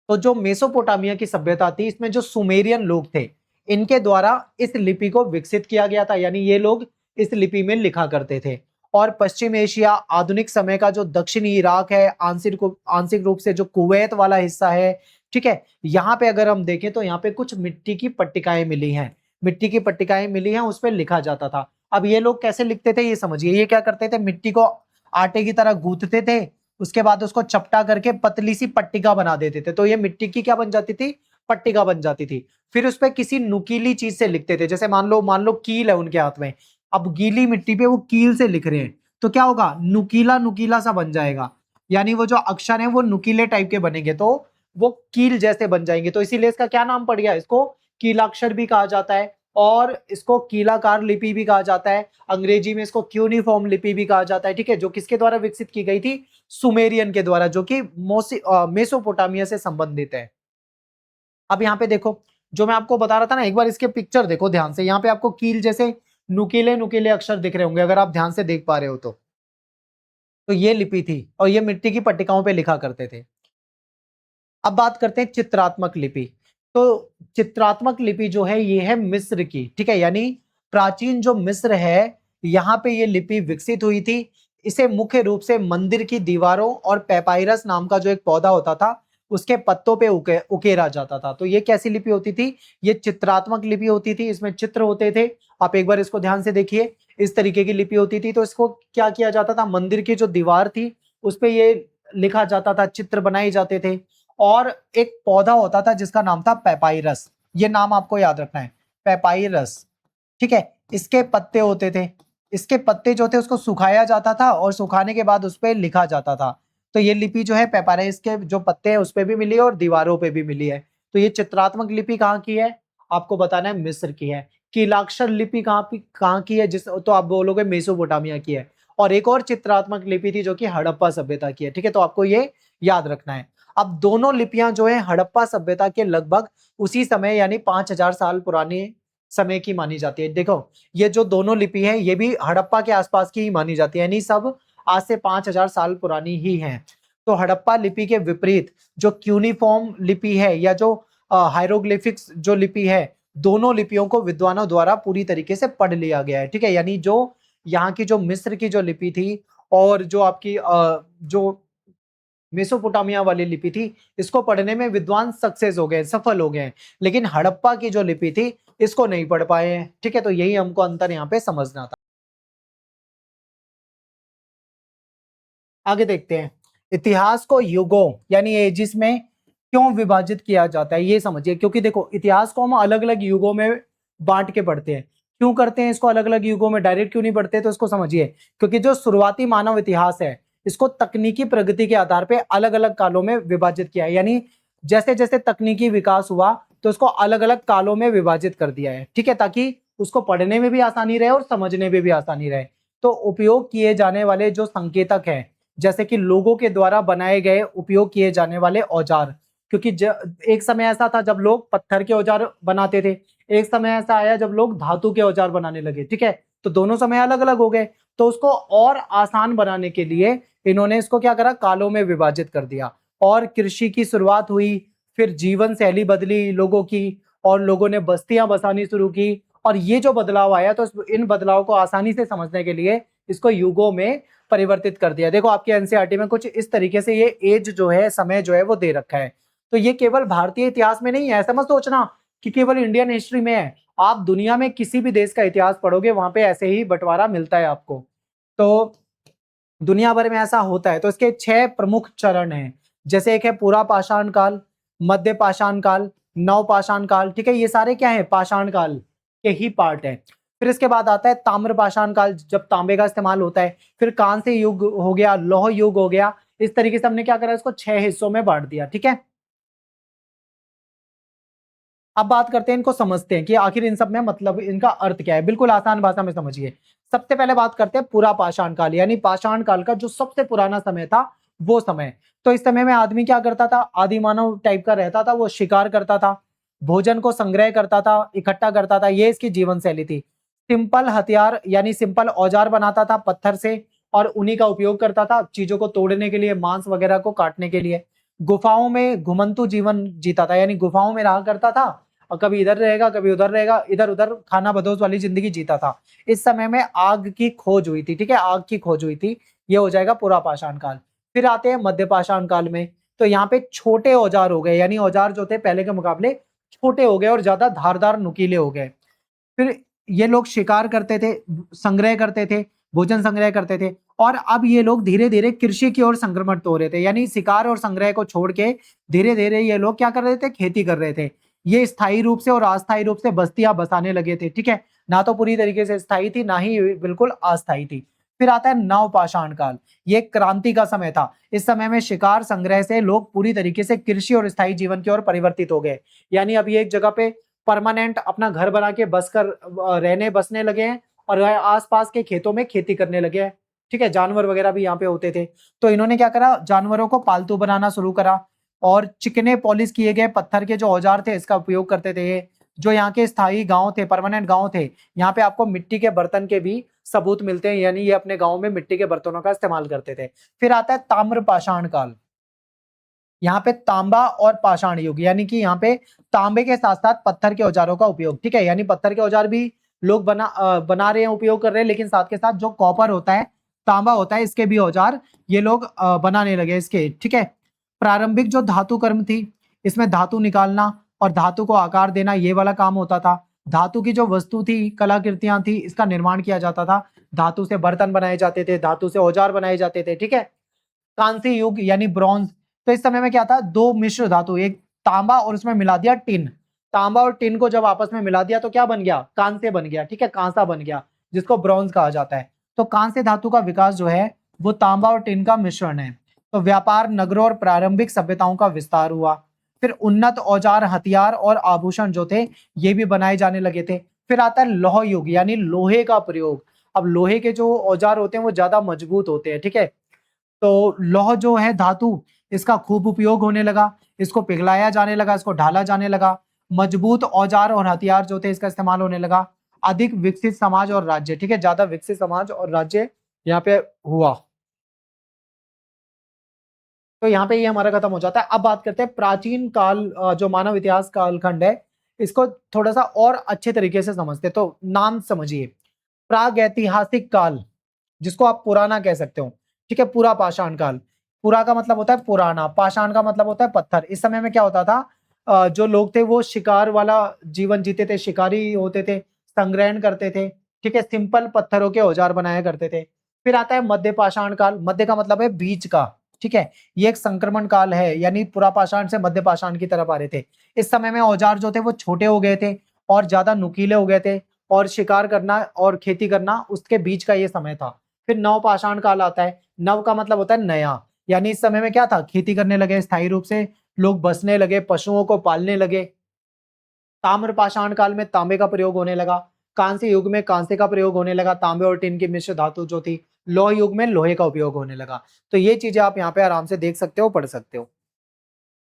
तो जो मेसोपोटामिया की सभ्यता थी, इसमें जो सुमेरियन लोग थे, इनके द्वारा इस लिपि को विकसित किया गया था, यानी ये लोग इस लिपि में लिखा करते थे। और पश्चिम एशिया, आधुनिक समय का जो दक्षिणी इराक है, आंशिक रूप से जो कुवैत वाला हिस्सा है, ठीक है, यहाँ पे अगर हम देखें तो यहाँ पे कुछ मिट्टी की पट्टिकाएं मिली हैं, मिट्टी की पट्टिकाएं मिली हैं, उस पर लिखा जाता था। अब ये लोग कैसे लिखते थे ये समझिए। ये क्या करते थे, मिट्टी को आटे की तरह गूंथते थे, उसके बाद उसको चपटा करके पतली सी पट्टिका बना देते थे, तो ये मिट्टी की क्या बन जाती थी, पट्टिका बन जाती थी। फिर उस पर किसी नुकीली चीज से लिखते थे, जैसे मान लो कील है उनके हाथ में, अब गीली मिट्टी पे वो कील से लिख रहे हैं, तो क्या होगा, नुकीला नुकीला सा बन जाएगा, यानी वो जो अक्षर है वो नुकीले टाइप के बनेंगे, तो वो कील जैसे बन जाएंगे। तो इसीलिए इसका क्या नाम पड़ गया, इसको कीलाक्षर भी कहा जाता है, और इसको कीलाकार लिपि भी कहा जाता है। अंग्रेजी में इसको क्यूनिफॉर्म लिपि भी कहा जाता है, ठीक है, जो किसके द्वारा विकसित की गई थी, सुमेरियन के द्वारा, जो कि मेसोपोटामिया से संबंधित है। अब यहाँ पे देखो, जो मैं आपको बता रहा था ना, एक बार इसके पिक्चर देखो ध्यान से, यहाँ पे आपको कील जैसे नुकीले नुकीले अक्षर दिख रहे होंगे, अगर आप ध्यान से देख पा रहे हो तो ये लिपि थी, और ये मिट्टी की पट्टिकाओं पे लिखा करते थे। अब बात करते हैं चित्रात्मक लिपि। तो चित्रात्मक लिपि जो है ये है मिस्र की, ठीक है, यानी प्राचीन जो मिस्र है, यहाँ पे ये लिपि विकसित हुई थी। इसे मुख्य रूप से मंदिर की दीवारों और पेपाइरस नाम का जो एक पौधा होता था उसके पत्तों पे उकेरा जाता था। तो ये कैसी लिपि होती थी, ये चित्रात्मक लिपि होती थी, इसमें चित्र होते थे। आप एक बार इसको ध्यान से देखिए, इस तरीके की लिपि होती थी। तो इसको क्या किया जाता था, मंदिर की जो दीवार थी उस पे ये लिखा जाता था, चित्र बनाए जाते थे। और एक पौधा होता था जिसका नाम था पेपाइरस, ये नाम आपको याद रखना है, पेपाइरस, ठीक है। इसके पत्ते होते थे, इसके पत्ते जो थे उसको सुखाया जाता था, और सुखाने के बाद उस पर लिखा जाता था। तो ये लिपि जो है पेपाइरस के जो पत्ते हैं उस पे भी मिली है और दीवारों पे भी मिली है। तो ये चित्रात्मक लिपि कहाँ की है, आपको बताना है, मिस्र की है। कीलाक्षर लिपि कहाँ की है, जिस तो आप बोलोगे मेसोपोटामिया की है। और एक और चित्रात्मक लिपि थी जो कि हड़प्पा सभ्यता की है, ठीक है, तो आपको ये याद रखना है। अब दोनों लिपियां जो है हड़प्पा सभ्यता के लगभग उसी समय यानी 5000 साल पुराने समय की मानी जाती है। देखो, ये जो दोनों लिपि है ये भी हड़प्पा के आसपास की ही मानी जाती है, यानी सब आज से 5000 साल पुरानी ही हैं। तो हड़प्पा लिपि के विपरीत जो क्यूनिफॉर्म लिपि है, या जो हायरोग्लिफिक्स जो लिपि है, दोनों लिपियों को विद्वानों द्वारा पूरी तरीके से पढ़ लिया गया है, ठीक है। यानी जो यहाँ की जो मिस्र की जो लिपि थी, और जो आपकी जो मेसोपोटामिया वाली लिपि थी, इसको पढ़ने में विद्वान सक्सेस हो गए, सफल हो गए, लेकिन हड़प्पा की जो लिपि थी इसको नहीं पढ़ पाए हैं। ठीक है, तो यही हमको अंतर यहाँ पे समझना था। आगे देखते हैं, इतिहास को युगों यानी एजिस में क्यों विभाजित किया जाता है, ये समझिए। क्योंकि देखो, इतिहास को हम अलग अलग युगों में बांट के पढ़ते हैं। क्यों करते हैं इसको अलग अलग युगों में, डायरेक्ट क्यों नहीं पढ़ते, तो इसको समझिए। क्योंकि जो शुरुआती मानव इतिहास है, इसको तकनीकी प्रगति के आधार पर अलग अलग कालों में विभाजित किया है। यानी जैसे जैसे तकनीकी विकास हुआ तो उसको अलग अलग कालों में विभाजित कर दिया है। ठीक है, ताकि उसको पढ़ने में भी आसानी रहे और समझने में भी आसानी रहे। तो उपयोग किए जाने वाले जो संकेतक हैं, जैसे कि लोगों के द्वारा बनाए गए उपयोग किए जाने वाले औजार, क्योंकि एक समय ऐसा था जब लोग पत्थर के औजार बनाते थे, एक समय ऐसा आया जब लोग धातु के औजार बनाने लगे। ठीक है, तो दोनों समय अलग अलग हो गए, तो उसको और आसान बनाने के लिए इन्होंने इसको क्या करा, कालों में विभाजित कर दिया। और कृषि की शुरुआत हुई, फिर जीवन शैली बदली लोगों की, और लोगों ने बस्तियां बसानी शुरू की, और ये जो बदलाव आया, तो इन बदलाव को आसानी से समझने के लिए इसको युगों में परिवर्तित कर दिया। देखो, आपके एनसीईआरटी में कुछ इस तरीके से ये एज जो है, समय जो है वो दे रखा है। तो ये केवल भारतीय इतिहास में नहीं है, ऐसा मत सोचना कि केवल इंडियन हिस्ट्री में है। आप दुनिया में किसी भी देश का इतिहास पढ़ोगे, वहां पे ऐसे ही बंटवारा मिलता है आपको। तो दुनिया भर में ऐसा होता है। तो इसके 6 प्रमुख चरण हैं। जैसे एक है पूरा पाषाण काल, मध्य पाषाण काल, नव पाषाण काल। ठीक है, ये सारे क्या है, पाषाण काल के ही पार्ट है। फिर इसके बाद आता है ताम्र पाषाण काल, जब तांबे का इस्तेमाल होता है। फिर कांस्य युग हो गया, लौह युग हो गया। इस तरीके से हमने क्या करा, इसको 6 हिस्सों में बांट दिया। ठीक है, अब बात करते हैं, इनको समझते हैं कि आखिर इन सब में मतलब इनका अर्थ क्या है। बिल्कुल आसान भाषा में समझिए। सबसे पहले बात करते हैं पूरा पाषाण काल, यानी पाषाण काल का जो सबसे पुराना समय था, वो समय। तो इस समय में आदमी क्या करता था, आदि मानव टाइप का रहता था, वो शिकार करता था, भोजन को संग्रह करता था, इकट्ठा करता था, ये इसकी जीवन शैली थी। सिंपल हथियार यानी सिंपल औजार बनाता था पत्थर से, और उन्हीं का उपयोग करता था चीजों को तोड़ने के लिए, मांस वगैरह को काटने के लिए। गुफाओं में घुमंतु जीवन जीता था, यानी गुफाओं में रहा करता था, और कभी इधर रहेगा कभी उधर रहेगा, इधर उधर खाना बदोश वाली जिंदगी जीता था। इस समय में आग की खोज हुई थी। ठीक है, आग की खोज हुई थी। ये हो जाएगा पूरा पाषाण काल। फिर आते हैं मध्य पाषाण काल में। तो यहाँ पे छोटे औजार हो गए, यानी औजार जो थे पहले के मुकाबले छोटे हो गए और ज्यादा धारदार नुकीले हो गए। फिर ये लोग शिकार करते थे, संग्रह करते थे, भोजन संग्रह करते थे। और अब ये लोग धीरे धीरे कृषि की ओर संक्रमित हो रहे थे, यानी शिकार और संग्रह को छोड़ के धीरे धीरे ये लोग क्या कर रहे थे, खेती कर रहे थे। ये स्थायी रूप से और अस्थायी रूप से बस्तियां बसाने लगे थे। ठीक है, ना तो पूरी तरीके से स्थायी थी, ना ही बिल्कुल अस्थायी थी। फिर आता है नव पाषाण काल। ये क्रांति का समय था। इस समय में शिकार संग्रह से लोग पूरी तरीके से कृषि और स्थायी जीवन की ओर परिवर्तित हो गए। यानी अब ये एक जगह पे परमानेंट अपना घर बना के बस कर रहने बसने लगे हैं, और आसपास के खेतों में खेती करने लगे हैं। ठीक है, जानवर वगैरह भी यहाँ पे होते थे। तो इन्होंने क्या करा, जानवरों को पालतू बनाना शुरू करा, और चिकने पॉलिश किए गए पत्थर के जो औजार थे इसका उपयोग करते थे। ये जो यहाँ के स्थायी गांव थे, परमानेंट गांव थे, यहाँ पे आपको मिट्टी के बर्तन के भी सबूत मिलते हैं, यानी ये अपने गांव में मिट्टी के बर्तनों का इस्तेमाल करते थे। फिर आता है ताम्र पाषाण काल। यहाँ पे तांबा और पाषाण युग, यानी कि यहाँ पे तांबे के साथ साथ पत्थर के औजारों का उपयोग। ठीक है, यानी पत्थर के औजार भी लोग बना रहे हैं, उपयोग कर रहे हैं, लेकिन साथ के साथ जो कॉपर होता है, तांबा होता है, इसके भी औजार ये लोग बनाने लगे इसके। ठीक है, प्रारंभिक जो धातु कर्म थी, इसमें धातु निकालना और धातु को आकार देना, ये वाला काम होता था। धातु की जो वस्तु थी, कलाकृतियां थी, इसका निर्माण किया जाता था। धातु से बर्तन बनाए जाते थे, धातु से औजार बनाए जाते थे। ठीक है, कांस्य युग यानी ब्रॉन्ज। तो इस समय में क्या था, दो मिश्र धातु, एक तांबा और उसमें मिला दिया टिन। तांबा और टिन को जब आपस में मिला दिया तो क्या बन गया, कांस्य बन गया। ठीक है, कांसा बन गया, जिसको ब्रॉन्ज कहा जाता है। तो कांस्य धातु का विकास जो है वो तांबा और टिन का मिश्रण है। तो व्यापार, नगरों और प्रारंभिक सभ्यताओं का विस्तार हुआ। फिर उन्नत औजार, हथियार और आभूषण जो थे ये भी बनाए जाने लगे थे। फिर आता है लौह युग, यानी लोहे का प्रयोग। अब लोहे के जो औजार होते हैं वो ज्यादा मजबूत होते हैं। ठीक है, तो लौह जो है धातु, इसका खूब उपयोग होने लगा, इसको पिघलाया जाने लगा, इसको ढाला जाने लगा। मजबूत औजार और हथियार जो थे इसका इस्तेमाल होने लगा। अधिक विकसित समाज और राज्य। ठीक है, ज्यादा विकसित समाज और राज्य यहाँ पे हुआ। तो यहाँ पे ये हमारा खत्म हो जाता है। अब बात करते हैं प्राचीन काल, जो मानव इतिहास कालखंड है, इसको थोड़ा सा और अच्छे तरीके से समझते हैं। तो नाम समझिए, प्रागैतिहासिक काल, जिसको आप पुराना कह सकते हो। ठीक है, पूरा पाषाण काल। पुरा का मतलब होता है पुराना, पाषाण का मतलब होता है पत्थर। इस समय में क्या होता था, जो लोग थे वो शिकार वाला जीवन जीते थे, शिकारी होते थे, संग्रहण करते थे, ठीक है, सिंपल पत्थरों के औजार बनाया करते थे। फिर आता है मध्य पाषाण काल, मध्य का मतलब है बीच का, ठीक है, ये एक संक्रमण काल है, यानी पुरा पाषाण से मध्य पाषाण की तरफ आ रहे थे। इस समय में औजार जो थे वो छोटे हो गए थे और ज्यादा नुकीले हो गए थे, और शिकार करना और खेती करना उसके बीच का ये समय था। फिर नव पाषाण काल आता है, नव का मतलब होता है नया, यानी इस समय में क्या था, खेती करने लगे स्थायी रूप से, लोग बसने लगे, पशुओं को पालने लगे। ताम्र पाषाण काल में तांबे का प्रयोग होने लगा, कांस्य युग में कांस्य का प्रयोग होने लगा, तांबे और टिन की मिश्र धातु जो थी, लौह युग में लोहे का उपयोग होने लगा। तो ये चीजें आप यहाँ पे आराम से देख सकते हो, पढ़ सकते हो।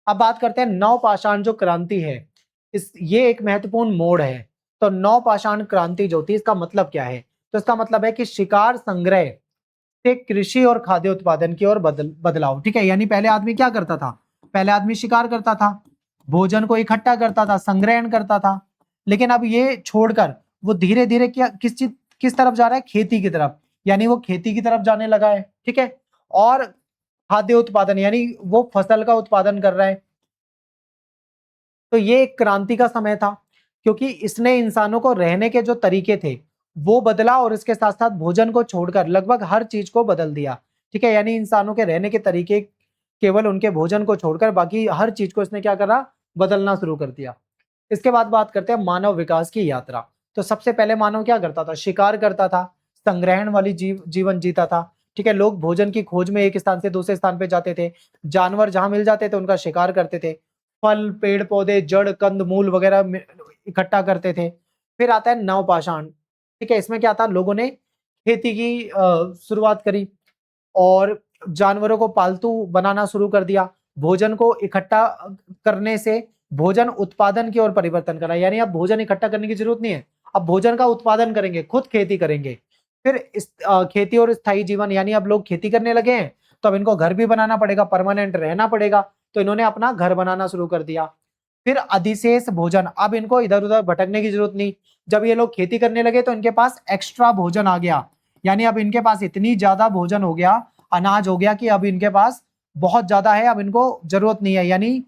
अब बात करते हैं नव पाषाण जो क्रांति है, इस ये एक महत्वपूर्ण मोड़ है। तो नव पाषाण क्रांति जो थी, इसका मतलब क्या है, तो इसका मतलब है कि शिकार संग्रह से कृषि और खाद्य उत्पादन की ओर बदलाव, ठीक है, यानी पहले आदमी क्या करता था, पहले आदमी शिकार करता था, भोजन को इकट्ठा करता था, संग्रहण करता था, लेकिन अब ये छोड़कर वो धीरे धीरे क्या किस तरफ जा रहा है, खेती की तरफ, यानी वो खेती की तरफ जाने लगा है, ठीक है, और खाद्य उत्पादन यानी वो फसल का उत्पादन कर रहा है। तो ये एक क्रांति का समय था, क्योंकि इसने इंसानों को रहने के जो तरीके थे वो बदला, और इसके साथ साथ भोजन को छोड़कर लगभग हर चीज को बदल दिया, ठीक है, यानी इंसानों के रहने के तरीके, केवल उनके भोजन को छोड़कर बाकी हर चीज को इसने क्या करा, बदलना शुरू कर दिया। इसके बाद बात करते हैं मानव विकास की यात्रा। तो सबसे पहले मानव क्या करता था, शिकार करता था, संग्रहण वाली जीवन जीता था, ठीक है, लोग भोजन की खोज में एक स्थान से दूसरे स्थान पे जाते थे, जानवर जहां मिल जाते थे उनका शिकार करते थे, फल पेड़ पौधे जड़ कंद मूल वगैरह इकट्ठा करते थे। फिर आता है नवपाषाण, ठीक है, इसमें क्या था, लोगों ने खेती की शुरुआत करी और जानवरों को पालतू बनाना शुरू कर दिया, भोजन को इकट्ठा करने से भोजन उत्पादन की ओर परिवर्तन करा, यानी अब भोजन इकट्ठा करने की जरूरत नहीं है, अब भोजन का उत्पादन करेंगे, खुद खेती करेंगे। फिर इस खेती और स्थायी जीवन, यानी अब लोग खेती करने लगे हैं तो अब इनको घर भी बनाना पड़ेगा, परमानेंट रहना पड़ेगा, तो इन्होंने अपना घर बनाना शुरू कर दिया। फिर अधिशेष भोजन, अब इनको इधर उधर भटकने की जरूरत नहीं, जब ये लोग खेती करने लगे तो इनके पास एक्स्ट्रा भोजन आ गया, यानी अब इनके पास इतनी ज्यादा भोजन हो गया, अनाज हो गया कि अब इनके पास बहुत ज्यादा है, अब इनको जरूरत नहीं है, यानी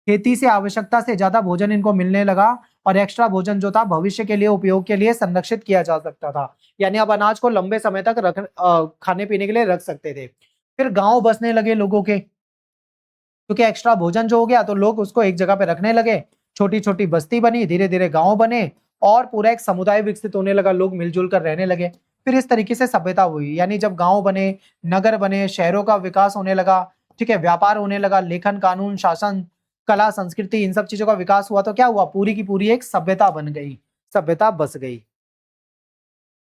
खेती से आवश्यकता से ज्यादा भोजन इनको मिलने लगा, और एक्स्ट्रा भोजन जो था भविष्य के लिए उपयोग के लिए संरक्षित किया जा सकता था, यानी अब अनाज को लंबे समय तक खाने पीने के लिए रख सकते थे। फिर गांव बसने लगे लोगों के, क्योंकि एक्स्ट्रा भोजन जो हो गया तो लोग उसको एक जगह पे रखने लगे, छोटी छोटी बस्ती बनी, धीरे धीरे गांव बने, और पूरा एक समुदाय विकसित होने लगा, लोग मिलजुल कर रहने लगे। फिर इस तरीके से सभ्यता हुई, यानी जब गांव बने, नगर बने, शहरों का विकास होने लगा, ठीक है, व्यापार होने लगा, लेखन कानून शासन कला संस्कृति इन सब चीजों का विकास हुआ, तो क्या हुआ, पूरी की पूरी एक सभ्यता बन गई, सभ्यता बस गई।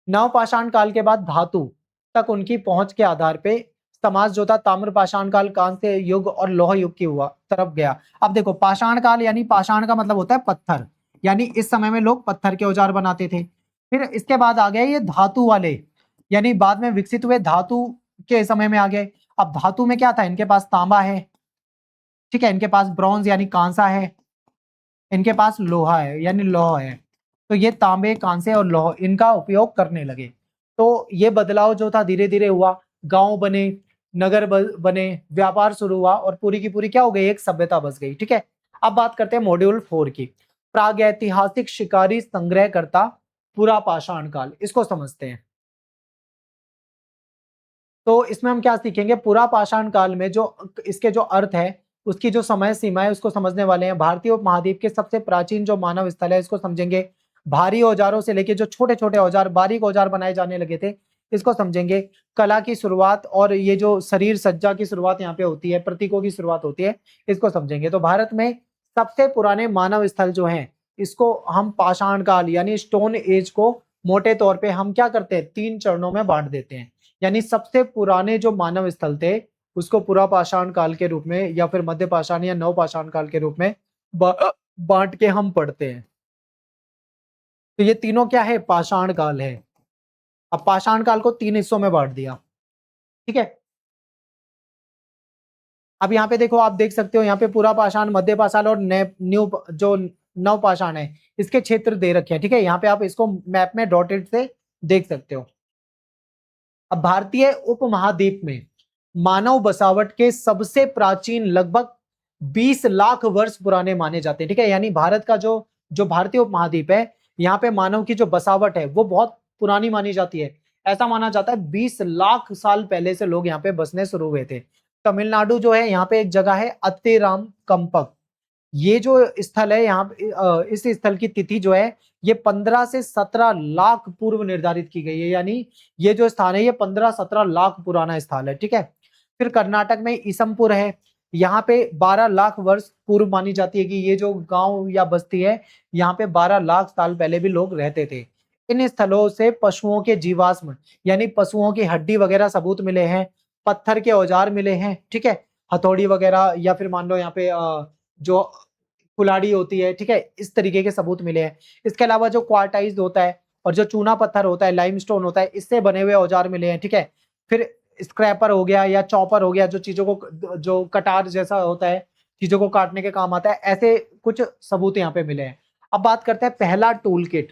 नवपाषाण काल के बाद धातु तक उनकी पहुंच के आधार पे समाज जो था ताम्र पाषाण काल, कांस्य युग और लौह युग की हुआ तरफ गया। अब देखो पाषाण काल, यानी पाषाण का मतलब होता है पत्थर, यानी इस समय में लोग पत्थर के औजार बनाते थे। फिर इसके बाद आ गए ये धातु वाले, यानी बाद में विकसित हुए धातु के समय में आ गए। अब धातु में क्या था, इनके पास तांबा है, ठीक है, इनके पास ब्रॉन्ज यानी कांसा है, इनके पास लोहा है यानी लौह है। तो ये तांबे कांसे और लौह इनका उपयोग करने लगे। तो ये बदलाव जो था धीरे धीरे हुआ, गांव बने, नगर बने, व्यापार शुरू हुआ, और पूरी की पूरी क्या हो गई, एक सभ्यता बस गई, ठीक है। अब बात करते हैं मॉड्यूल 4 की, प्रागैतिहासिक शिकारी संग्रहकर्ता पुरा पाषाण काल, इसको समझते हैं। तो इसमें हम क्या सीखेंगे, पुरा पाषाण काल में जो इसके जो अर्थ है, उसकी जो समय सीमा है उसको समझने वाले हैं। भारतीय उपमहाद्वीप के सबसे प्राचीन जो मानव स्थल है इसको समझेंगे। भारी औजारों से लेके जो छोटे छोटे औजार, बारीक औजार बनाए जाने लगे थे, इसको समझेंगे। कला की शुरुआत और ये जो शरीर सज्जा की शुरुआत यहाँ पे होती है, प्रतीकों की शुरुआत होती है, इसको समझेंगे। तो भारत में सबसे पुराने मानव स्थल जो हैं, इसको हम पाषाण काल यानी स्टोन एज को मोटे तौर पे हम क्या करते हैं, 3 चरणों में बांट देते हैं। यानी सबसे पुराने जो मानव स्थल थे उसको पुरा पाषाण काल के रूप में या फिर मध्य पाषाण या नव पाषाण काल के रूप में बांट के हम पढ़ते हैं। तो ये तीनों क्या है, पाषाण काल है। अब पाषाण काल को 3 हिस्सों में बांट दिया, ठीक है। अब यहाँ पे देखो, आप देख सकते हो यहाँ पे पुरा पाषाण, मध्य पाषाण और न्यू जो नव पाषाण है, इसके क्षेत्र दे रखे हैं, ठीक है। यहाँ पे आप इसको मैप में डॉटेड से देख सकते हो। अब भारतीय उपमहाद्वीप में मानव बसावट के सबसे प्राचीन लगभग 20 लाख वर्ष पुराने माने जाते हैं। ठीक है, यानी भारत का जो जो भारतीय उपमहाद्वीप है, यहाँ पे मानव की जो बसावट है वो बहुत पुरानी मानी जाती है। ऐसा माना जाता है 20 लाख साल पहले से लोग यहाँ पे बसने शुरू हुए थे। तमिलनाडु जो है, यहाँ पे एक जगह है अत्तेराम कंपक। ये जो स्थल है यहाँ पे, इस स्थल की तिथि जो है ये 15 से 17 लाख पूर्व निर्धारित की गई है। यानी ये जो स्थान है ये 15-17 लाख पुराना स्थल है। ठीक है, फिर कर्नाटक में ईसमपुर है, यहाँ पे 12 लाख वर्ष पूर्व मानी जाती है कि ये जो गांव या बस्ती है, यहाँ पे 12 लाख साल पहले भी लोग रहते थे। इन स्थलों से पशुओं के जीवाश्म यानी पशुओं की हड्डी वगैरह सबूत मिले हैं, पत्थर के औजार मिले हैं। ठीक है, हथौड़ी वगैरह, या फिर मान लो यहाँ पे जो कुल्हाड़ी होती है। ठीक है, इस तरीके के सबूत मिले हैं। इसके अलावा जो क्वार्टाइज होता है और जो चूना पत्थर होता है, लाइमस्टोन होता है, इससे बने हुए औजार मिले हैं। ठीक है, फिर स्क्रैपर हो गया या चॉपर हो गया, जो चीजों को, जो कटार जैसा होता है, चीजों को काटने के काम आता है, ऐसे कुछ सबूत यहाँ पे मिले हैं। अब बात करते हैं पहला टूल किट।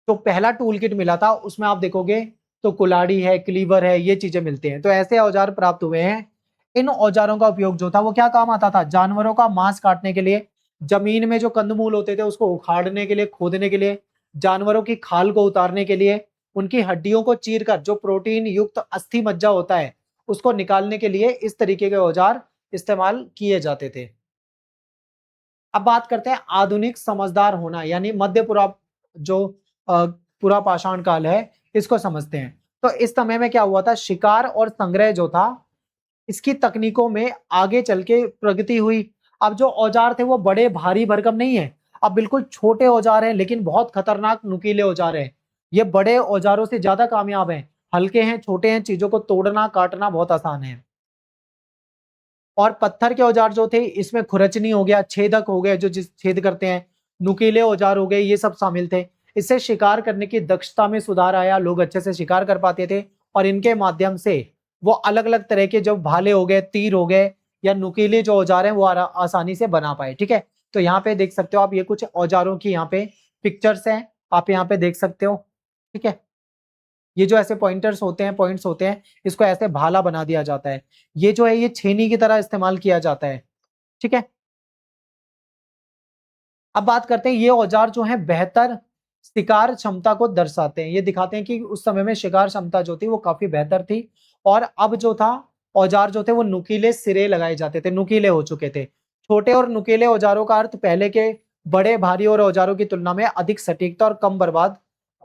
तो पहला टूल किट मिला था, उसमें आप देखोगे तो कुल्हाड़ी है, क्लीवर है, ये चीजें मिलती हैं। तो ऐसे औजार प्राप्त हुए हैं। इन औजारों का उपयोग जो था वो क्या काम आता था? जानवरों का मांस काटने के लिए, जमीन में जो कंदमूल होते थे उसको उखाड़ने के लिए, खोदने के लिए, जानवरों की खाल को उतारने के लिए, उनकी हड्डियों को चीरकर जो प्रोटीन युक्त अस्थि मज्जा होता है उसको निकालने के लिए इस तरीके के औजार इस्तेमाल किए जाते थे। अब बात करते हैं आधुनिक समझदार होना, यानी मध्य पुरा जो पूरा पाषाण काल है, इसको समझते हैं। तो इस समय में क्या हुआ था? शिकार और संग्रह जो था, इसकी तकनीकों में आगे चल के प्रगति हुई। अब जो औजार थे वो बड़े भारी भरकम नहीं है, अब बिल्कुल छोटे औजार हैं लेकिन बहुत खतरनाक नुकीले औजार हैं। ये बड़े औजारों से ज्यादा कामयाब हैं, हल्के हैं, छोटे हैं, चीजों को तोड़ना काटना बहुत आसान है। और पत्थर के औजार जो थे, इसमें खुरचनी हो गया, छेदक हो गए जो जिस छेद करते हैं, नुकीले औजार हो गए, ये सब शामिल थे। इससे शिकार करने की दक्षता में सुधार आया, लोग अच्छे से शिकार कर पाते थे और इनके माध्यम से वो अलग अलग तरह के जो भाले हो गए, तीर हो गए या नुकीले जो औजार हैं वो आसानी से बना पाए। ठीक है, तो यहाँ पे देख सकते हो आप, ये कुछ औजारों की यहाँ पे पिक्चर्स हैं, आप यहाँ पे देख सकते हो। ठीक है, ये जो ऐसे पॉइंटर्स होते हैं, पॉइंट्स होते हैं, इसको ऐसे भाला बना दिया जाता है। ये जो है ये छेनी की तरह इस्तेमाल किया जाता है। ठीक है, अब बात करते हैं, ये औजार जो है बेहतर शिकार क्षमता को दर्शाते हैं। ये दिखाते हैं कि उस समय में शिकार क्षमता जो थी वो काफी बेहतर थी। और अब जो था, औजार जो थे वो नुकीले सिरे लगाए जाते थे, नुकीले हो चुके थे। छोटे और नुकीले औजारों का अर्थ पहले के बड़े भारी और औजारों की तुलना में अधिक सटीकता और कम बर्बाद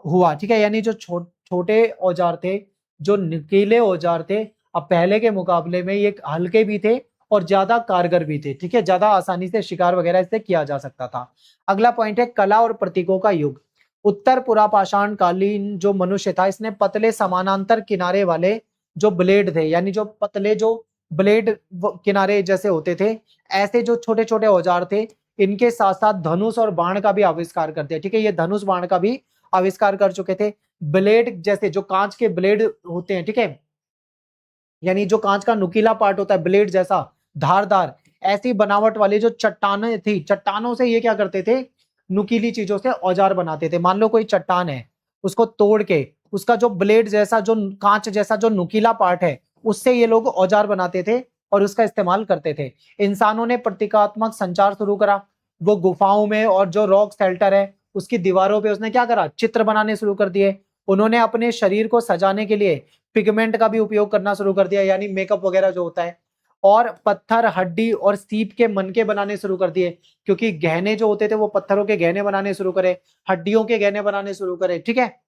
हुआ। ठीक है, यानी जो छोटे औजार थे, जो नुकीले औजार थे, अब पहले के मुकाबले में ये हल्के भी थे और ज्यादा कारगर भी थे। ठीक है, ज्यादा आसानी से शिकार वगैरह इससे किया जा सकता था। अगला पॉइंट है कला और प्रतीकों का युग। उत्तर पुरापाषाण कालीन जो मनुष्य था, इसने पतले समानांतर किनारे वाले जो ब्लेड थे, यानी जो पतले जो ब्लेड किनारे जैसे होते थे, ऐसे जो छोटे छोटे औजार थे, इनके साथ साथ धनुष और बाण का भी आविष्कार करते हैं। ठीक है, ये धनुष बाण का भी आविष्कार कर चुके थे। ब्लेड जैसे जो कांच के ब्लेड होते हैं, ठीक है, यानी जो कांच का नुकीला पार्ट होता है ब्लेड जैसा धारदार, ऐसी बनावट वाली जो चट्टानें थी, चट्टानों से ये क्या करते थे? नुकीली चीजों से औजार बनाते थे। मान लो कोई चट्टान है, उसको तोड़ के उसका जो ब्लेड जैसा, जो कांच जैसा जो नुकीला पार्ट है, उससे ये लोग औजार बनाते थे और उसका इस्तेमाल करते थे। इंसानों ने प्रतीकात्मक संचार शुरू करा। वो गुफाओं में और जो रॉक शेल्टर है उसकी दीवारों पे उसने क्या करा? चित्र बनाने शुरू कर दिए। उन्होंने अपने शरीर को सजाने के लिए पिगमेंट का भी उपयोग करना शुरू कर दिया, यानी मेकअप वगैरह जो होता है। और पत्थर, हड्डी और सीप के मनके बनाने शुरू कर दिए, क्योंकि गहने जो होते थे वो पत्थरों के गहने बनाने शुरू करे, हड्डियों के गहने बनाने शुरू करे। ठीक है,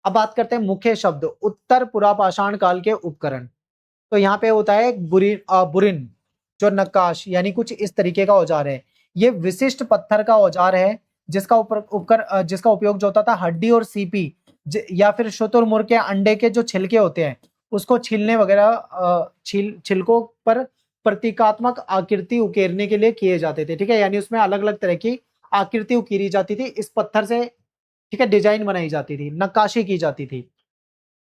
अब बात करते हैं मुख्य शब्द उत्तर पुरापाषाण काल के उपकरण। तो यहाँ पे होता है बुरिन जो नक्काश, यानी कुछ इस तरीके का औजार है। ये विशिष्ट पत्थर का औजार है जिसका उपयोग जो होता था हड्डी और सीपी या फिर शुतुरमुर्ग के अंडे के जो छिलके होते हैं उसको छीलने वगैरह, छिलकों पर प्रतीकात्मक आकृति उकेरने के लिए किए जाते थे। ठीक है, यानी उसमें अलग अलग तरह की आकृति उकेरी जाती थी इस पत्थर से। ठीक है, डिजाइन बनाई जाती थी, नक्काशी की जाती थी।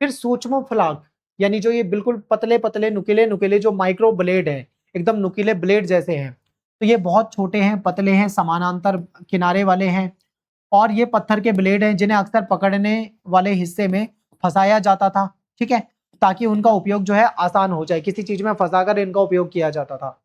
फिर सूक्ष्म फलाक, यानी जो ये बिल्कुल पतले पतले नुकीले नुकीले जो माइक्रो ब्लेड है, एकदम नुकीले ब्लेड जैसे हैं। तो ये बहुत छोटे हैं, पतले हैं, समानांतर किनारे वाले हैं और ये पत्थर के ब्लेड हैं जिन्हें अक्सर पकड़ने वाले हिस्से में फंसाया जाता था। ठीक है, ताकि उनका उपयोग जो है आसान हो जाए, किसी चीज में फंसाकर इनका उपयोग किया जाता था।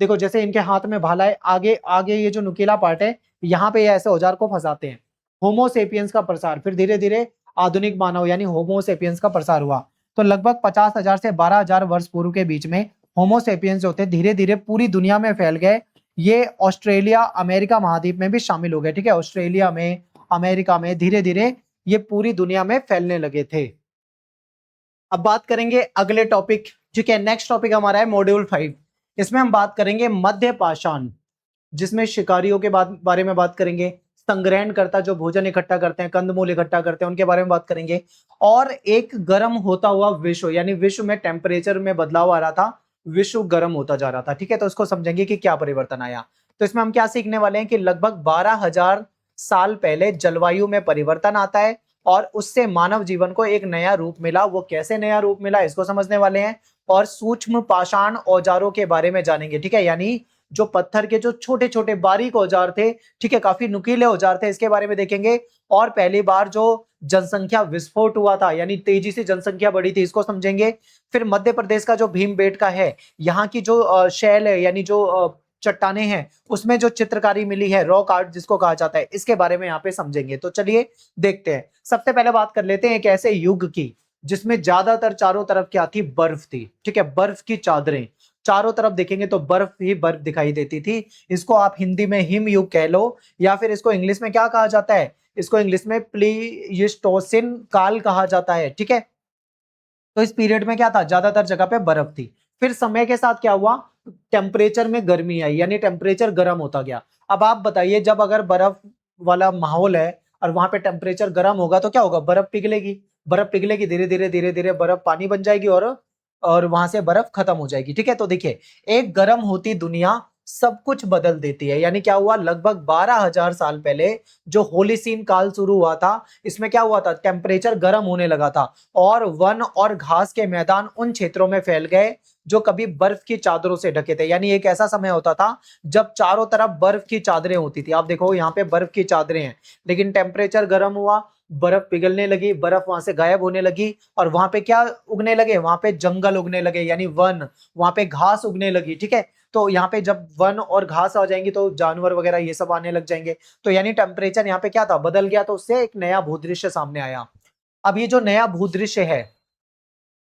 देखो जैसे इनके हाथ में भाला है, आगे आगे ये जो नुकीला पार्ट है, यहाँ पे ये ऐसे औजार को फंसाते हैं। होमोसेपियंस का प्रसार, फिर धीरे धीरे आधुनिक मानव यानी होमोसेपियंस का प्रसार हुआ। तो लगभग 50,000 से 12,000 वर्ष पूर्व के बीच में होमोसेपियंस जो थे धीरे धीरे पूरी दुनिया में फैल गए। ये ऑस्ट्रेलिया अमेरिका महाद्वीप में भी शामिल हो गए। ठीक है, ऑस्ट्रेलिया में, अमेरिका में धीरे धीरे ये पूरी दुनिया में फैलने लगे थे। अब बात करेंगे अगले टॉपिक, ठीक है, नेक्स्ट टॉपिक हमारा है मॉड्यूल 5। इसमें हम बात करेंगे मध्य पाषाण, जिसमें शिकारियों के बारे में बात करेंगे, संग्रहणकर्ता जो भोजन इकट्ठा करते हैं, कंदमूल इकट्ठा करते हैं, उनके बारे में बात करेंगे, और एक गर्म होता हुआ विश्व, यानी विश्व में टेम्परेचर में बदलाव आ रहा था, विश्व गर्म होता जा रहा था। ठीक है, तो इसको समझेंगे कि क्या परिवर्तन आया। तो इसमें हम क्या सीखने वाले हैं कि लगभग 12,000 साल पहले जलवायु में परिवर्तन आता है और उससे मानव जीवन को एक नया रूप मिला। वो कैसे नया रूप मिला इसको समझने वाले हैं, और सूक्ष्म पाषाण औजारों के बारे में जानेंगे। ठीक है, यानी जो पत्थर के जो छोटे छोटे बारीक औजार थे, ठीक है, काफी नुकीले औजार थे, इसके बारे में देखेंगे। और पहली बार जो जनसंख्या विस्फोट हुआ था, यानी तेजी से जनसंख्या बढ़ी थी, इसको समझेंगे। फिर मध्य प्रदेश का जो भीमबेटका है, यहाँ की जो शैल है, यानी जो चट्टाने हैं, उसमें जो चित्रकारी मिली है, रॉक आर्ट जिसको कहा जाता है, इसके बारे में यहाँ पे समझेंगे। तो चलिए देखते हैं। सबसे पहले बात कर लेते हैं एक ऐसे युग की जिसमें ज्यादातर चारों तरफ क्या थी, बर्फ थी। ठीक है, बर्फ की चादरें, चारों तरफ देखेंगे तो बर्फ ही बर्फ दिखाई देती थी। इसको आप हिंदी में हिम युग कह लो, या फिर इसको इंग्लिश में क्या कहा जाता है, इसको इंग्लिश में प्लीइस्टोसिन काल कहा जाता है। ठीक है, तो इस पीरियड में क्या था, ज्यादातर जगह पे बर्फ थी। फिर समय के साथ क्या हुआ, टेम्परेचर में गर्मी आई, यानी टेम्परेचर गर्म होता गया। अब आप बताइए, जब अगर बर्फ वाला माहौल है और वहां पे टेम्परेचर गर्म होगा तो क्या होगा, बर्फ पिघलेगी। बर्फ पिघलेगी, धीरे धीरे धीरे धीरे बर्फ पानी बन जाएगी और वहां से बर्फ खत्म हो जाएगी। ठीक है, तो देखिए एक गर्म होती दुनिया सब कुछ बदल देती है। यानी क्या हुआ, लगभग 12,000 साल पहले जो होलीसीन काल शुरू हुआ था, इसमें क्या हुआ था, टेम्परेचर गर्म होने लगा था और वन और घास के मैदान उन क्षेत्रों में फैल गए जो कभी बर्फ की चादरों से ढके थे। यानी एक ऐसा समय होता था जब चारों तरफ बर्फ की चादरें होती थी। आप देखो यहाँ पे बर्फ की चादरें हैं, लेकिन टेम्परेचर गर्म हुआ, बर्फ पिघलने लगी, बर्फ वहां से गायब होने लगी, और वहां पे क्या उगने लगे, वहां पे जंगल उगने लगे, यानी वन, वहां पे घास उगने लगी। ठीक है, तो यहाँ पे जब वन और घास आ जाएंगी तो जानवर वगैरह ये सब आने लग जाएंगे। तो यानी टेम्परेचर यहाँ पे क्या था, बदल गया, तो उससे एक नया भूदृश्य सामने आया। अब ये जो नया भूदृश्य है,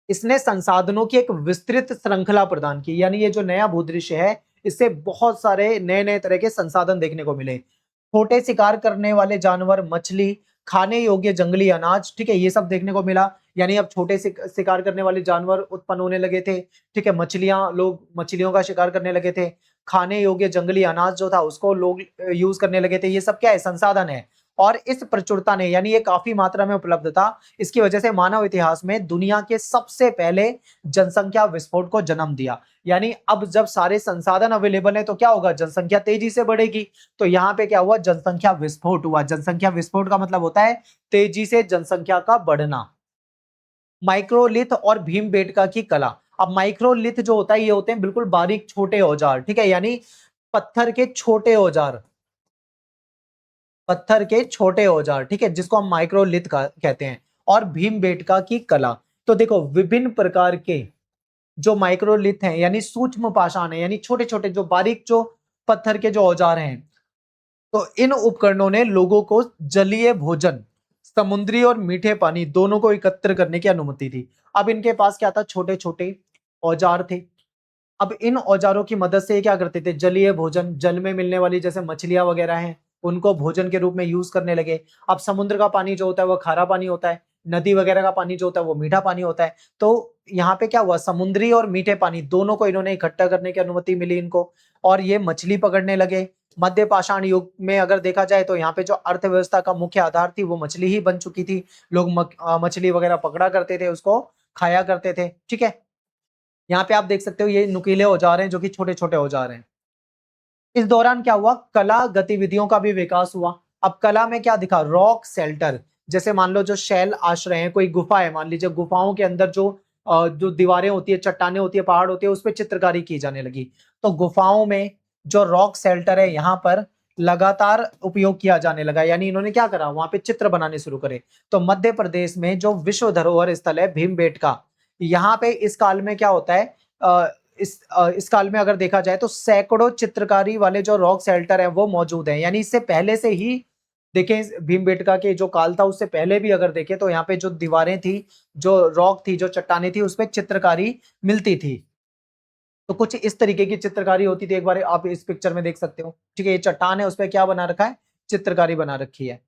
इसने संसाधनों की एक विस्तृत श्रृंखला प्रदान की। यानी ये जो नया भूदृश्य है, इससे बहुत सारे नए नए तरह के संसाधन देखने को मिले। छोटे शिकार करने वाले जानवर, मछली, खाने योग्य जंगली अनाज, ठीक है, ये सब देखने को मिला। यानी अब छोटे शिकार करने वाले जानवर उत्पन्न होने लगे थे। ठीक है, मछलियां, लोग मछलियों का शिकार करने लगे थे। खाने योग्य जंगली अनाज जो था उसको लोग यूज करने लगे थे। ये सब क्या है, संसाधन है। और इस प्रचुरता ने, यानी ये काफी मात्रा में उपलब्ध था, इसकी वजह से मानव इतिहास में दुनिया के सबसे पहले जनसंख्या विस्फोट को जन्म दिया। यानी अब जब सारे संसाधन अवेलेबल है तो क्या होगा, जनसंख्या तेजी से बढ़ेगी। तो यहाँ पे क्या हुआ, जनसंख्या विस्फोट हुआ। जनसंख्या विस्फोट का मतलब होता है तेजी से जनसंख्या का बढ़ना। माइक्रोलिथ और भीमबेटका की कला। अब माइक्रोलिथ जो होता है, ये होते हैं बिल्कुल बारीक छोटे औजार। ठीक है, यानी पत्थर के छोटे औजार, पत्थर के छोटे औजार, ठीक है, जिसको हम माइक्रोलिथ कहते हैं। और भीमबेटका की कला, तो देखो विभिन्न प्रकार के जो माइक्रोलिथ हैं, यानी सूक्ष्म पाषाण है, यानी छोटे छोटे जो बारीक जो पत्थर के जो औजार हैं, तो इन उपकरणों ने लोगों को जलीय भोजन, समुद्री और मीठे पानी दोनों को एकत्र करने की अनुमति दी। अब इनके पास क्या था, छोटे छोटे औजार थे। अब इन औजारों की मदद से ये क्या करते थे, जलीय भोजन, जल में मिलने वाली जैसे मछलियां वगैरह हैं, उनको भोजन के रूप में यूज करने लगे। अब समुद्र का पानी जो होता है वो खारा पानी होता है, नदी वगैरह का पानी जो होता है वो मीठा पानी होता है। तो यहाँ पे क्या हुआ, समुद्री और मीठे पानी दोनों को इन्होंने इकट्ठा करने की अनुमति मिली इनको, और ये मछली पकड़ने लगे। मध्य पाषाण युग में अगर देखा जाए तो यहाँ पे जो अर्थव्यवस्था का मुख्य आधार थी वो मछली ही बन चुकी थी। लोग मछली वगैरह पकड़ा करते थे, उसको खाया करते थे। ठीक है, यहाँ पे आप देख सकते हो ये नुकीले औजार हैं जो कि छोटे छोटे औजार हैं। इस दौरान क्या हुआ, कला गतिविधियों का भी विकास हुआ। अब कला में क्या दिखा, रॉक शेल्टर, जैसे मान लो जो शैल आश्रय है, कोई गुफा है, मान लीजिए गुफाओं के अंदर जो दीवारें होती है, चट्टाने होती है, पहाड़ होती है, उस पर चित्रकारी की जाने लगी। तो गुफाओं में जो रॉक शेल्टर है, यहाँ पर लगातार उपयोग किया जाने लगा। यानी इन्होंने क्या करा, वहां पे चित्र बनाने शुरू करे। तो मध्य प्रदेश में जो विश्व धरोहर स्थल है भीमबेटका, यहाँ पे इस काल में क्या होता है, इस काल में अगर देखा जाए तो सैकड़ों चित्रकारी वाले जो रॉक शेल्टर है वो मौजूद है। यानी इससे पहले से ही देखें, भीमबेटका के जो काल था उससे पहले भी अगर देखें तो यहाँ पे जो दीवारें थी, जो रॉक थी, जो चट्टाने थी, उसपे चित्रकारी मिलती थी। तो कुछ इस तरीके की चित्रकारी होती थी। एक बार आप इस पिक्चर में देख सकते हो, ठीक है, ये चट्टान है, उस पर क्या बना रखा है, चित्रकारी बना रखी है।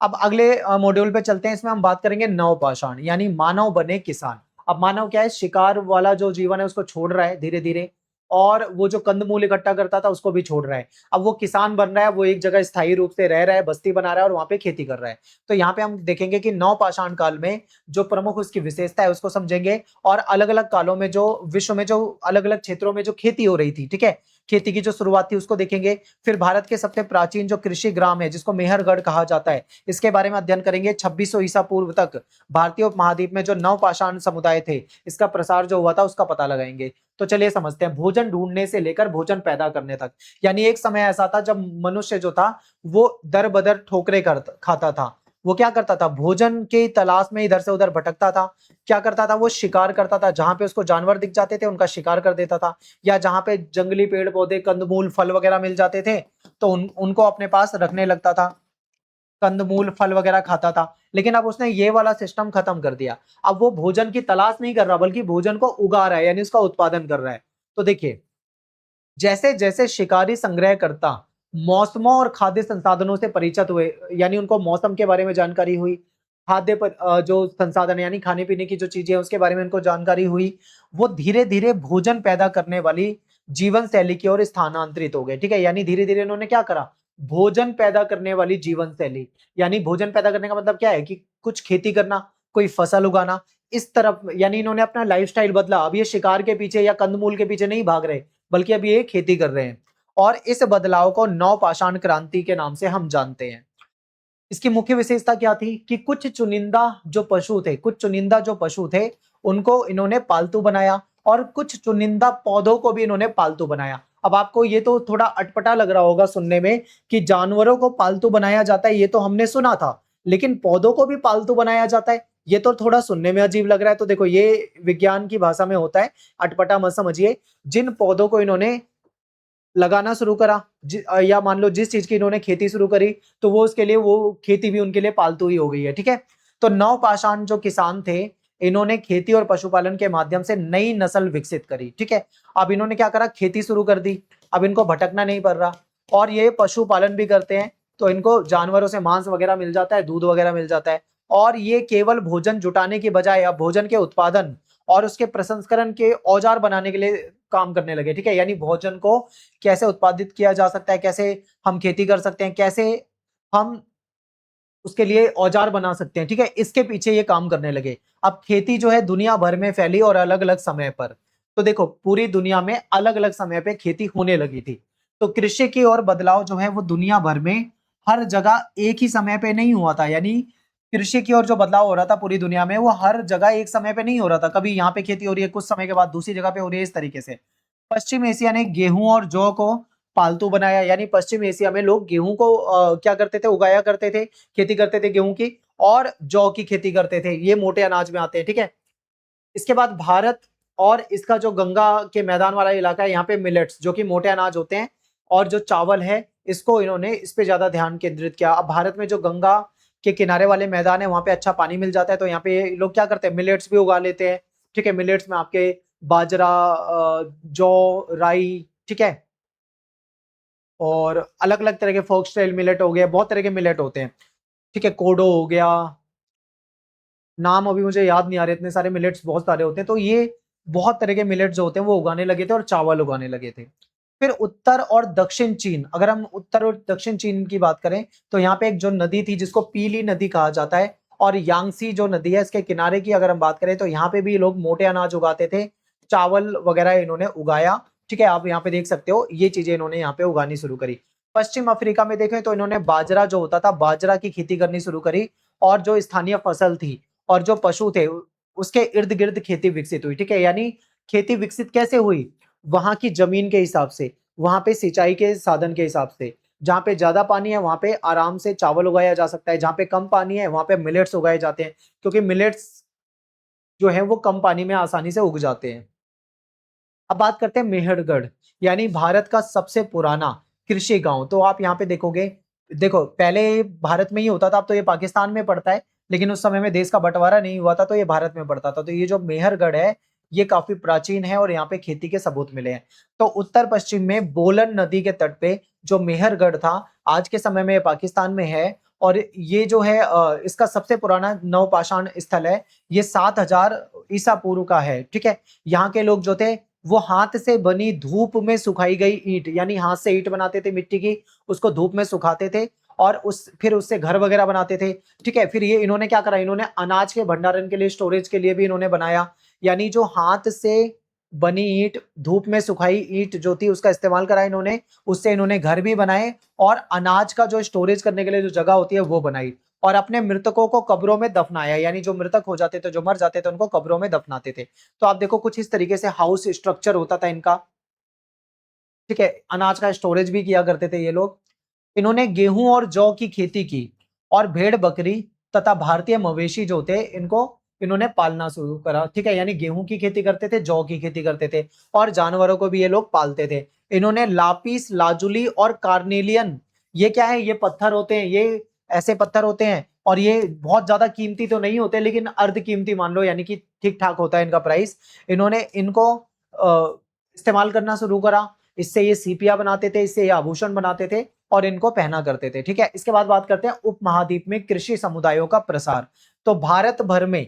अब अगले मॉड्यूल पे चलते हैं। इसमें हम बात करेंगे नवपाषाण, यानी मानव बने किसान। अब मानव क्या है, शिकार वाला जो जीवन है उसको छोड़ रहा है धीरे धीरे, और वो जो कंदमूल इकट्ठा करता था उसको भी छोड़ रहा है। अब वो किसान बन रहा है, वो एक जगह स्थायी रूप से रह रहा है, बस्ती बना रहा है और वहां पे खेती कर रहा है। तो यहाँ पे हम देखेंगे कि नवपाषाण काल में जो प्रमुख उसकी विशेषता है उसको समझेंगे, और अलग अलग कालों में जो विश्व में जो अलग अलग क्षेत्रों में जो खेती हो रही थी, ठीक है, खेती की जो शुरुआत थी उसको देखेंगे। फिर भारत के सबसे प्राचीन जो कृषि ग्राम है जिसको मेहरगढ़ कहा जाता है, इसके बारे में अध्ययन करेंगे। 2600 ईसा पूर्व तक भारतीय उपमहाद्वीप में जो नवपाषाण समुदाय थे, इसका प्रसार जो हुआ था उसका पता लगाएंगे। तो चलिए समझते हैं, भोजन ढूंढने से लेकर भोजन पैदा करने तक। यानी एक समय ऐसा था जब मनुष्य जो था वो दर बदर ठोकरे खाता था। वो क्या करता था, भोजन की तलाश में इधर से उधर भटकता था। क्या करता था, वो शिकार करता था, जहां पे उसको जानवर दिख जाते थे उनका शिकार कर देता था, या जहां पे जंगली पेड़ पौधे, कंदमूल, फल वगैरह मिल जाते थे तो उनको अपने पास रखने लगता था, कंदमूल, फल वगैरह खाता था। लेकिन अब उसने ये वाला सिस्टम खत्म कर दिया। अब वो भोजन की तलाश नहीं कर रहा बल्कि भोजन को उगा रहा है, यानी उसका उत्पादन कर रहा है। तो देखिए, जैसे जैसे शिकारी संग्रहकर्ता मौसमों और खाद्य संसाधनों से परिचित हुए, यानी उनको मौसम के बारे में जानकारी हुई, खाद्य जो संसाधन यानी खाने पीने की जो चीजें हैं उसके बारे में उनको जानकारी हुई, वो धीरे धीरे भोजन पैदा करने वाली जीवन शैली की ओर स्थानांतरित हो गए। ठीक है, यानी धीरे धीरे इन्होंने क्या करा, भोजन पैदा करने वाली जीवन शैली, यानी भोजन पैदा करने का मतलब क्या है कि कुछ खेती करना, कोई फसल उगाना, इस तरफ, यानी इन्होंने अपना लाइफस्टाइल बदला। अब ये शिकार के पीछे या कंदमूल के पीछे नहीं भाग रहे बल्कि अब ये खेती कर रहे हैं। और इस बदलाव को नवपाषाण क्रांति के नाम से हम जानते हैं। इसकी मुख्य विशेषता क्या थी कि कुछ चुनिंदा जो पशु थे उनको इन्होंने पालतू बनाया, और कुछ चुनिंदा पौधों को भी इन्होंने पालतू बनाया। अब आपको ये तो थोड़ा अटपटा लग रहा होगा सुनने में कि जानवरों को पालतू बनाया जाता है, ये तो हमने सुना था, लेकिन पौधों को भी पालतू बनाया जाता है, ये तो थोड़ा सुनने में अजीब लग रहा है। तो देखो, ये विज्ञान की भाषा में होता है, अटपटा मत समझिए। जिन पौधों को इन्होंने लगाना शुरू करा, या मान लो जिस चीज की इन्होंने खेती शुरू करी, तो वो उसके लिए, वो खेती भी उनके लिए पालतू ही हो गई है। ठीक है, तो नवपाषाण जो किसान थे, इन्होंने खेती और पशुपालन के माध्यम से नई नस्ल विकसित करी। ठीक है, अब इन्होंने क्या करा, खेती शुरू कर दी, अब इनको भटकना नहीं पड़ रहा, और ये पशुपालन भी करते हैं, तो इनको जानवरों से मांस वगैरह मिल जाता है, दूध वगैरह मिल जाता है। और ये केवल भोजन जुटाने की बजाय अब भोजन के उत्पादन और उसके प्रसंस्करण के औजार बनाने के लिए काम करने लगे। ठीक है, यानी भोजन को कैसे उत्पादित किया जा सकता है, कैसे हम खेती कर सकते हैं, कैसे हम उसके लिए औजार बना सकते हैं, ठीक है, इसके पीछे ये काम करने लगे। अब खेती जो है दुनिया भर में फैली, और अलग अलग समय पर। तो देखो, पूरी दुनिया में अलग अलग समय पे खेती होने लगी थी। तो कृषि की ओर बदलाव जो है वो दुनिया भर में हर जगह एक ही समय पे नहीं हुआ था। यानी कृषि की ओर जो बदलाव हो रहा था पूरी दुनिया में, वो हर जगह एक समय पे नहीं हो रहा था। कभी यहाँ पे खेती हो रही है, कुछ समय के बाद दूसरी जगह पे हो रही है, इस तरीके से। पश्चिम एशिया ने गेहूं और जौ को पालतू बनाया, यानी पश्चिम एशिया में लोग गेहूं को क्या करते थे, उगाया करते थे, खेती करते थे गेहूं की, और जौ की खेती करते थे। ये मोटे अनाज में आते हैं। ठीक है, इसके बाद भारत और इसका जो गंगा के मैदान वाला इलाका है, यहाँ पे मिलेट्स जो कि मोटे अनाज होते हैं, और जो चावल है, इसको इन्होंने इस पे ज्यादा ध्यान केंद्रित किया। अब भारत में जो गंगा के किनारे वाले मैदान है वहां पे अच्छा पानी मिल जाता है, तो यहाँ पे लोग क्या करते हैं, मिलेट्स भी उगा लेते हैं। ठीक है, मिलेट्स में आपके बाजरा, जौ, राई, ठीक है, और अलग अलग तरह के फोक्सटेल मिलेट हो गया, बहुत तरह के मिलेट होते हैं। ठीक है, कोडो हो गया, नाम अभी मुझे याद नहीं आ रहे, इतने सारे मिलेट्स बहुत सारे होते हैं। तो ये बहुत तरह के मिलेट्स जो होते हैं वो उगाने लगे थे, और चावल उगाने लगे थे। फिर उत्तर और दक्षिण चीन, अगर हम उत्तर और दक्षिण चीन की बात करें तो यहाँ पे एक जो नदी थी जिसको पीली नदी कहा जाता है, और यांगसी जो नदी है इसके किनारे की अगर हम बात करें तो यहाँ पे भी लोग मोटे अनाज उगाते थे, चावल वगैरह इन्होंने उगाया। ठीक है, आप यहाँ पे देख सकते हो, ये चीजें इन्होंने यहाँ पे उगानी शुरू करी। पश्चिम अफ्रीका में देखें तो इन्होंने बाजरा जो होता था, बाजरा की खेती करनी शुरू करी, और जो स्थानीय फसल थी और जो पशु थे उसके इर्द गिर्द खेती विकसित हुई। ठीक है, यानी खेती विकसित कैसे हुई, वहां की जमीन के हिसाब से, वहां पे सिंचाई के साधन के हिसाब से। जहां पे ज्यादा पानी है वहां पे आराम से चावल उगाया जा सकता है, जहां पे कम पानी है वहां पे मिलेट्स उगाए जाते हैं, क्योंकि मिलेट्स जो है वो कम पानी में आसानी से उग जाते हैं। अब बात करते हैं मेहरगढ़, यानी भारत का सबसे पुराना कृषि गांव। तो आप यहाँ पे देखोगे, देखो पहले भारत में ही होता था, अब तो ये पाकिस्तान में पड़ता है, लेकिन उस समय में देश का बंटवारा नहीं हुआ था तो ये भारत में पड़ता था। तो ये जो मेहरगढ़ है ये काफी प्राचीन है और यहाँ पे खेती के सबूत मिले हैं। तो उत्तर पश्चिम में बोलन नदी के तट पे जो मेहरगढ़ था, आज के समय में ये पाकिस्तान में है। और ये जो है इसका सबसे पुराना नवपाषाण स्थल है। ये 7000 ईसा पूर्व का है। ठीक है, यहाँ के लोग जो थे वो हाथ से बनी धूप में सुखाई गई ईंट, यानी हाथ से ईंट बनाते थे मिट्टी की, उसको धूप में सुखाते थे और फिर उससे घर वगैरह बनाते थे। ठीक है, फिर ये इन्होंने क्या करा, इन्होंने अनाज के भंडारण के लिए, स्टोरेज के लिए भी इन्होंने बनाया। यानी जो हाथ से बनी ईंट, धूप में सुखाई ईंट जो थी उसका इस्तेमाल करा इन्होंने, उससे इन्होंने घर भी बनाए और अनाज का जो स्टोरेज करने के लिए जो जगह होती है वो बनाई। और अपने मृतकों को कब्रों में दफनाया, यानी जो मृतक हो जाते थे, जो मर जाते थे, उनको कब्रों में दफनाते थे। तो आप देखो कुछ इस तरीके से हाउस स्ट्रक्चर होता था इनका। ठीक है, अनाज का स्टोरेज भी किया करते थे ये लोग। इन्होंने गेहूं और जौ की खेती की और भेड़ बकरी तथा भारतीय मवेशी जो थे इनको इन्होंने पालना शुरू करा। ठीक है, यानी गेहूं की खेती करते थे, जौ की खेती करते थे और जानवरों को भी ये लोग पालते थे। इन्होंने लापिस लाजुली और कार्नेलियन, ये क्या है, ये पत्थर होते हैं, ये ऐसे पत्थर होते हैं और ये बहुत ज्यादा कीमती तो नहीं होते लेकिन अर्ध कीमती मान लो, यानी कि ठीक ठाक होता है इनका प्राइस। इन्होंने इनको इस्तेमाल करना शुरू करा। इससे ये सीपिया बनाते थे, इससे ये आभूषण बनाते थे और इनको पहना करते थे। ठीक है, इसके बाद बात करते हैं उपमहाद्वीप में कृषि समुदायों का प्रसार। तो भारत भर में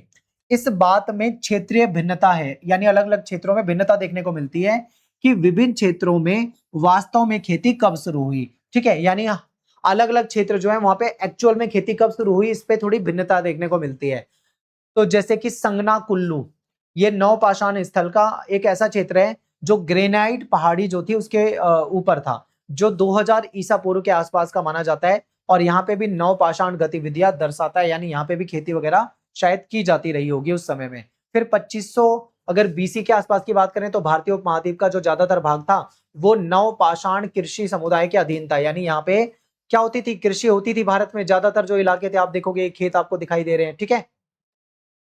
इस बात में क्षेत्रीय भिन्नता है, यानी अलग अलग क्षेत्रों में भिन्नता देखने को मिलती है कि विभिन्न क्षेत्रों में वास्तव में खेती कब शुरू हुई। ठीक है, यानी अलग अलग क्षेत्र जो है वहां पे एक्चुअल में खेती कब शुरू हुई, इस पे थोड़ी भिन्नता देखने को मिलती है। तो जैसे कि संगना कुल्लू, ये नवपाषाण स्थल का एक ऐसा क्षेत्र है जो ग्रेनाइट पहाड़ी जो थी उसके ऊपर था, जो 2000 ईसा पूर्व के आसपास का माना जाता है। और यहाँ पे भी नवपाषाण गतिविधियां दर्शाता है, यानी यहाँ पे भी खेती वगैरह शायद की जाती रही होगी उस समय में। फिर 2500 अगर बीसी के आसपास की बात करें तो भारतीय उपमहाद्वीप का जो ज्यादातर भाग था वो नवपाषाण कृषि समुदाय के अधीन था। यानी यहाँ पे क्या होती थी, कृषि होती थी भारत में। ज्यादातर जो इलाके थे, आप देखोगे खेत आपको दिखाई दे रहे हैं। ठीक है,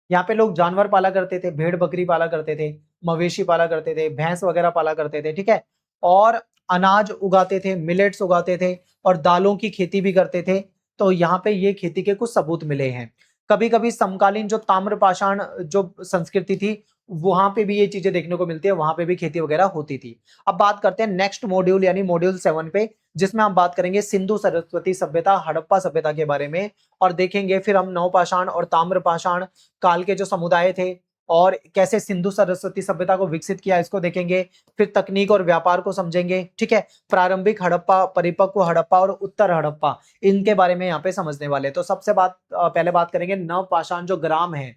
यहाँ पे लोग जानवर पाला करते थे, भेड़ बकरी पाला करते थे, मवेशी पाला करते थे, भैंस वगैरह पाला करते थे। ठीक है, और अनाज उगाते थे, मिलेट्स उगाते थे और दालों की खेती भी करते थे। तो यहाँ पे ये खेती के कुछ सबूत मिले हैं। कभी कभी समकालीन जो ताम्रपाषाण जो संस्कृति थी वहां पे भी ये चीजें देखने को मिलती है, वहां पे भी खेती वगैरह होती थी। अब बात करते हैं नेक्स्ट मॉड्यूल यानी मॉड्यूल 7 पे, जिसमें हम बात करेंगे सिंधु सरस्वती सभ्यता, हड़प्पा सभ्यता के बारे में। और देखेंगे फिर हम नवपाषाण और ताम्रपाषाण काल के जो समुदाय थे और कैसे सिंधु सरस्वती सभ्यता को विकसित किया, इसको देखेंगे। फिर तकनीक और व्यापार को समझेंगे। ठीक है, प्रारंभिक हड़प्पा, परिपक्व हड़प्पा और उत्तर हड़प्पा, इनके बारे में यहाँ पे समझने वाले। तो सबसे पहले बात करेंगे नवपाषाण जो ग्राम है।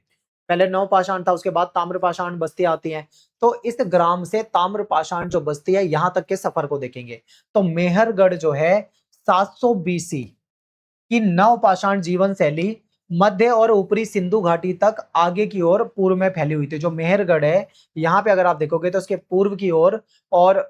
पहले नवपाषाण था, उसके बाद ताम्रपाषाण बस्तियां आती हैं। तो इस ग्राम से ताम्रपाषाण जो बस्ती है यहां तक के सफर को देखेंगे। तो मेहरगढ़ जो है 700 बीसी की नवपाषाण जीवन शैली मध्य और ऊपरी सिंधु घाटी तक आगे की ओर पूर्व में फैली हुई थी। जो मेहरगढ़ है यहाँ पे अगर आप देखोगे तो उसके पूर्व की ओर और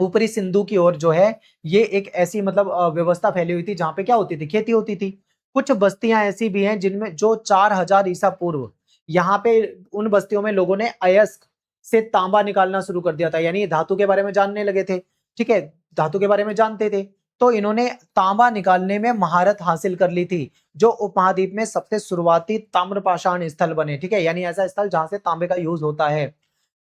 ऊपरी सिंधु की ओर जो है ये एक ऐसी मतलब व्यवस्था फैली हुई थी जहां पे क्या होती थी, खेती होती थी। कुछ बस्तियां ऐसी भी हैं जिनमें जो 4000 ईसा पूर्व यहाँ पे उन बस्तियों में लोगों ने अयस्क से तांबा निकालना शुरू कर दिया था, यानी धातु के बारे में जानने लगे थे। ठीक है, धातु के बारे में जानते थे तो इन्होंने तांबा निकालने में महारत हासिल कर ली थी, जो उपमहाद्वीप में सबसे शुरुआती ताम्रपाषाण स्थल बने। ठीक है, यानी ऐसा स्थल जहां से तांबे का यूज होता है।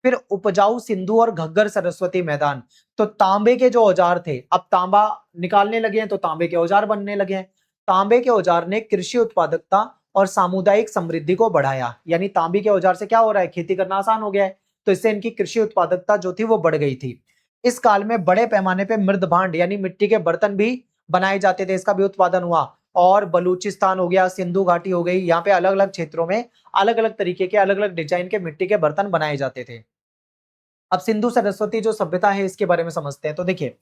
फिर उपजाऊ सिंधु और घग्गर सरस्वती मैदान, तो तांबे के जो औजार थे, अब तांबा निकालने लगे हैं तो तांबे के औजार बनने लगे हैं। तांबे के औजार ने कृषि उत्पादकता और सामुदायिक समृद्धि को बढ़ाया, यानी तांबे के औजार से क्या हो रहा है, खेती करना आसान हो गया है। तो इससे इनकी कृषि उत्पादकता जो थी वो बढ़ गई थी। इस काल में बड़े पैमाने पे मृद भांड यानी मिट्टी के बर्तन भी बनाए जाते थे, इसका भी उत्पादन हुआ। और बलूचिस्तान हो गया, सिंधु घाटी हो गई, यहाँ पे अलग अलग क्षेत्रों में अलग अलग तरीके के, अलग अलग डिजाइन के मिट्टी के बर्तन बनाए जाते थे। अब सिंधु सरस्वती जो सभ्यता है इसके बारे में समझते हैं। तो देखिए,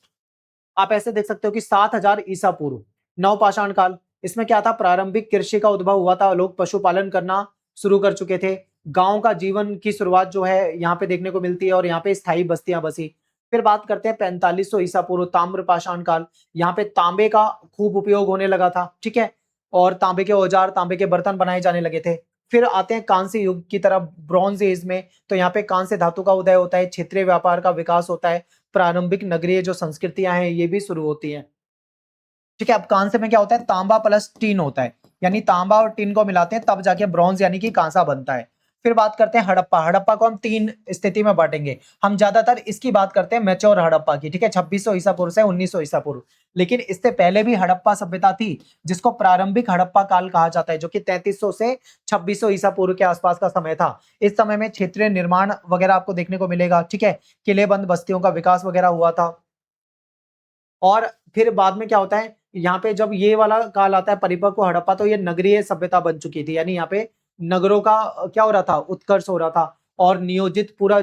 आप ऐसे देख सकते हो कि 7000 ईसा पूर्व नवपाषाण काल, इसमें क्या था, प्रारंभिक कृषि का उद्भव हुआ था, लोग पशुपालन करना शुरू कर चुके थे। गांव का जीवन की शुरुआत जो है यहाँ पे देखने को मिलती है और यहाँ पे स्थायी बस्तियां बसी। फिर बात करते हैं 4500 ईसा पूर्व ताम्रपाषाण काल, यहाँ पे तांबे का खूब उपयोग होने लगा था। ठीक है, और तांबे के औजार, तांबे के बर्तन बनाए जाने लगे थे। फिर आते हैं कांस्य युग की तरफ, ब्रॉन्ज एज में। तो यहाँ पे कांस्य धातु का उदय होता है, क्षेत्रीय व्यापार का विकास होता है, प्रारंभिक नगरीय जो संस्कृतियां हैं ये भी शुरू होती हैं। ठीक है, अब कांस्य में क्या होता है, तांबा प्लस टीन होता है, यानी तांबा और टीन को मिलाते हैं तब जाके ब्रॉन्ज यानी कि कांसा बनता है। फिर बात करते हैं हड़प्पा। हड़प्पा को हम तीन स्थिति में बांटेंगे, हम ज्यादातर इसकी बात करते हैं मैच्योर हड़प्पा की, ठीक है, 2600 ईसा पूर्व से 1900 ईसा पूर्व। लेकिन इससे पहले भी हड़प्पा सभ्यता थी, जिसको प्रारंभिक हड़प्पा काल कहा जाता है, जो कि 3300 से 2600 ईसा पूर्व के आसपास का समय था। इस समय में क्षेत्रीय निर्माण वगैरह आपको देखने को मिलेगा, ठीक है, किलेबंद बस्तियों का विकास वगैरह हुआ था। और फिर बाद में क्या होता है, यहाँ पे जब ये वाला काल आता है परिपक्व हड़प्पा, तो ये नगरीय सभ्यता बन चुकी थी, यानी यहाँ पे नगरों का क्या हो रहा था, उत्कर्ष हो रहा था, और नियोजित पूरा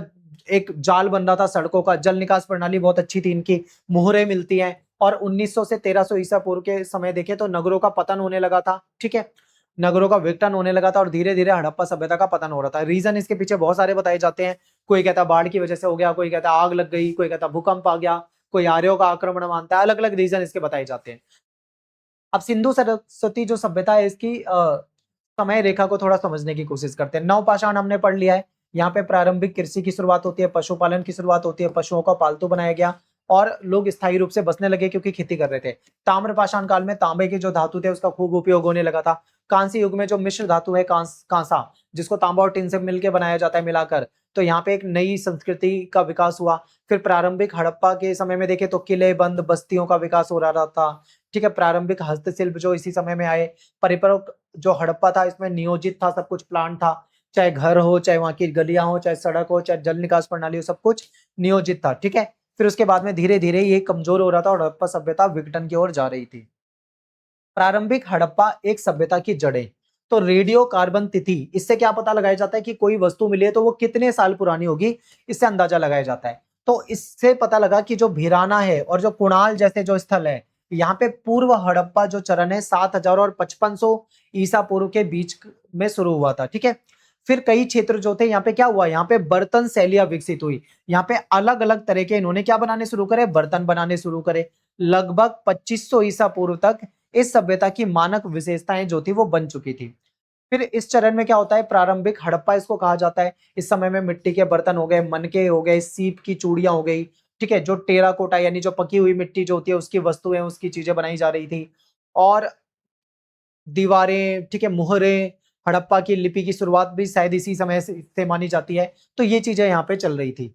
एक जाल बन रहा था सड़कों का, जल निकास प्रणाली बहुत अच्छी थी इनकी, मुहरें मिलती हैं। और 1900 से 1300 ईसा पूर्व के समय देखें तो नगरों का पतन होने लगा था, ठीक है, नगरों का विघटन होने लगा था, और धीरे धीरे हड़प्पा सभ्यता का पतन हो रहा था। रीजन इसके पीछे बहुत सारे बताए जाते हैं, कोई कहता बाढ़ की वजह से हो गया, कोई कहता आग लग गई, कोई कहता भूकंप आ गया, कोई आर्यों का आक्रमण मानता है, अलग अलग रीजन इसके बताए जाते हैं। अब सिंधु सरस्वती जो सभ्यता है इसकी समय रेखा को थोड़ा समझने की कोशिश करते हैं। नवपाषाण हमने पढ़ लिया है, यहाँ पे प्रारंभिक कृषि की शुरुआत होती है, पशुपालन की शुरुआत होती है, पशुओं का पालतू बनाया गया और लोग स्थायी रूप से बसने लगे क्योंकि खेती कर रहे थे। ताम्रपाषाण काल में तांबे के जो धातु थे उसका खूब उपयोग होने लगा था। कांस्य युग में जो मिश्र धातु है कांसा, जिसको तांबा और टिन से मिलकर बनाया जाता है मिलाकर, तो यहाँ पे एक नई संस्कृति का विकास हुआ। फिर प्रारंभिक हड़प्पा के समय में देखें तो किले बंद बस्तियों का विकास हो रहा था, ठीक है, प्रारंभिक हस्तशिल्प जो इसी समय में आए। परिपक्व जो हड़प्पा था इसमें नियोजित था, सब कुछ प्लान था, चाहे घर हो, चाहे वहां की गलियां हो, चाहे सड़क हो, चाहे जल निकास प्रणाली हो, सब कुछ नियोजित था, ठीक है। फिर उसके बाद में धीरे धीरे ये कमजोर हो रहा था और हड़प्पा सभ्यता विघटन की ओर जा रही थी। प्रारंभिक हड़प्पा एक सभ्यता की जड़ें। तो रेडियो कार्बन तिथि, इससे क्या पता लगाया जाता है कि कोई वस्तु मिली है तो वो कितने साल पुरानी होगी, इससे अंदाजा लगाया जाता है। तो इससे पता लगा कि जो भिराना है और जो कुणाल जैसे जो स्थल है, यहाँ पे पूर्व हड़प्पा जो चरण है 7000 और 5500 ईसा पूर्व के बीच में शुरू हुआ था, ठीक है। फिर कई क्षेत्र जो थे, यहाँ पे क्या हुआ, यहाँ पे बर्तन शैलियां विकसित हुई, यहाँ पे अलग अलग तरह के इन्होंने क्या बनाने शुरू करे, बर्तन बनाने शुरू करे। लगभग 2500 ईसा पूर्व तक इस सभ्यता की मानक विशेषताएं जो थी वो बन चुकी थी। फिर इस चरण में क्या होता है, प्रारंभिक हड़प्पा इसको कहा जाता है। इस समय में मिट्टी के बर्तन हो गए, मनके हो गए, सीप की चूड़ियां हो गई, ठीक है, जो टेराकोटा यानी जो पकी हुई मिट्टी जो होती है उसकी वस्तुएं, उसकी चीजें बनाई जा रही थी। और दीवारें, ठीक है, मुहरें, हड़प्पा की लिपि की शुरुआत भी शायद इसी समय से मानी जाती है। तो ये चीजें यहाँ पे चल रही थी।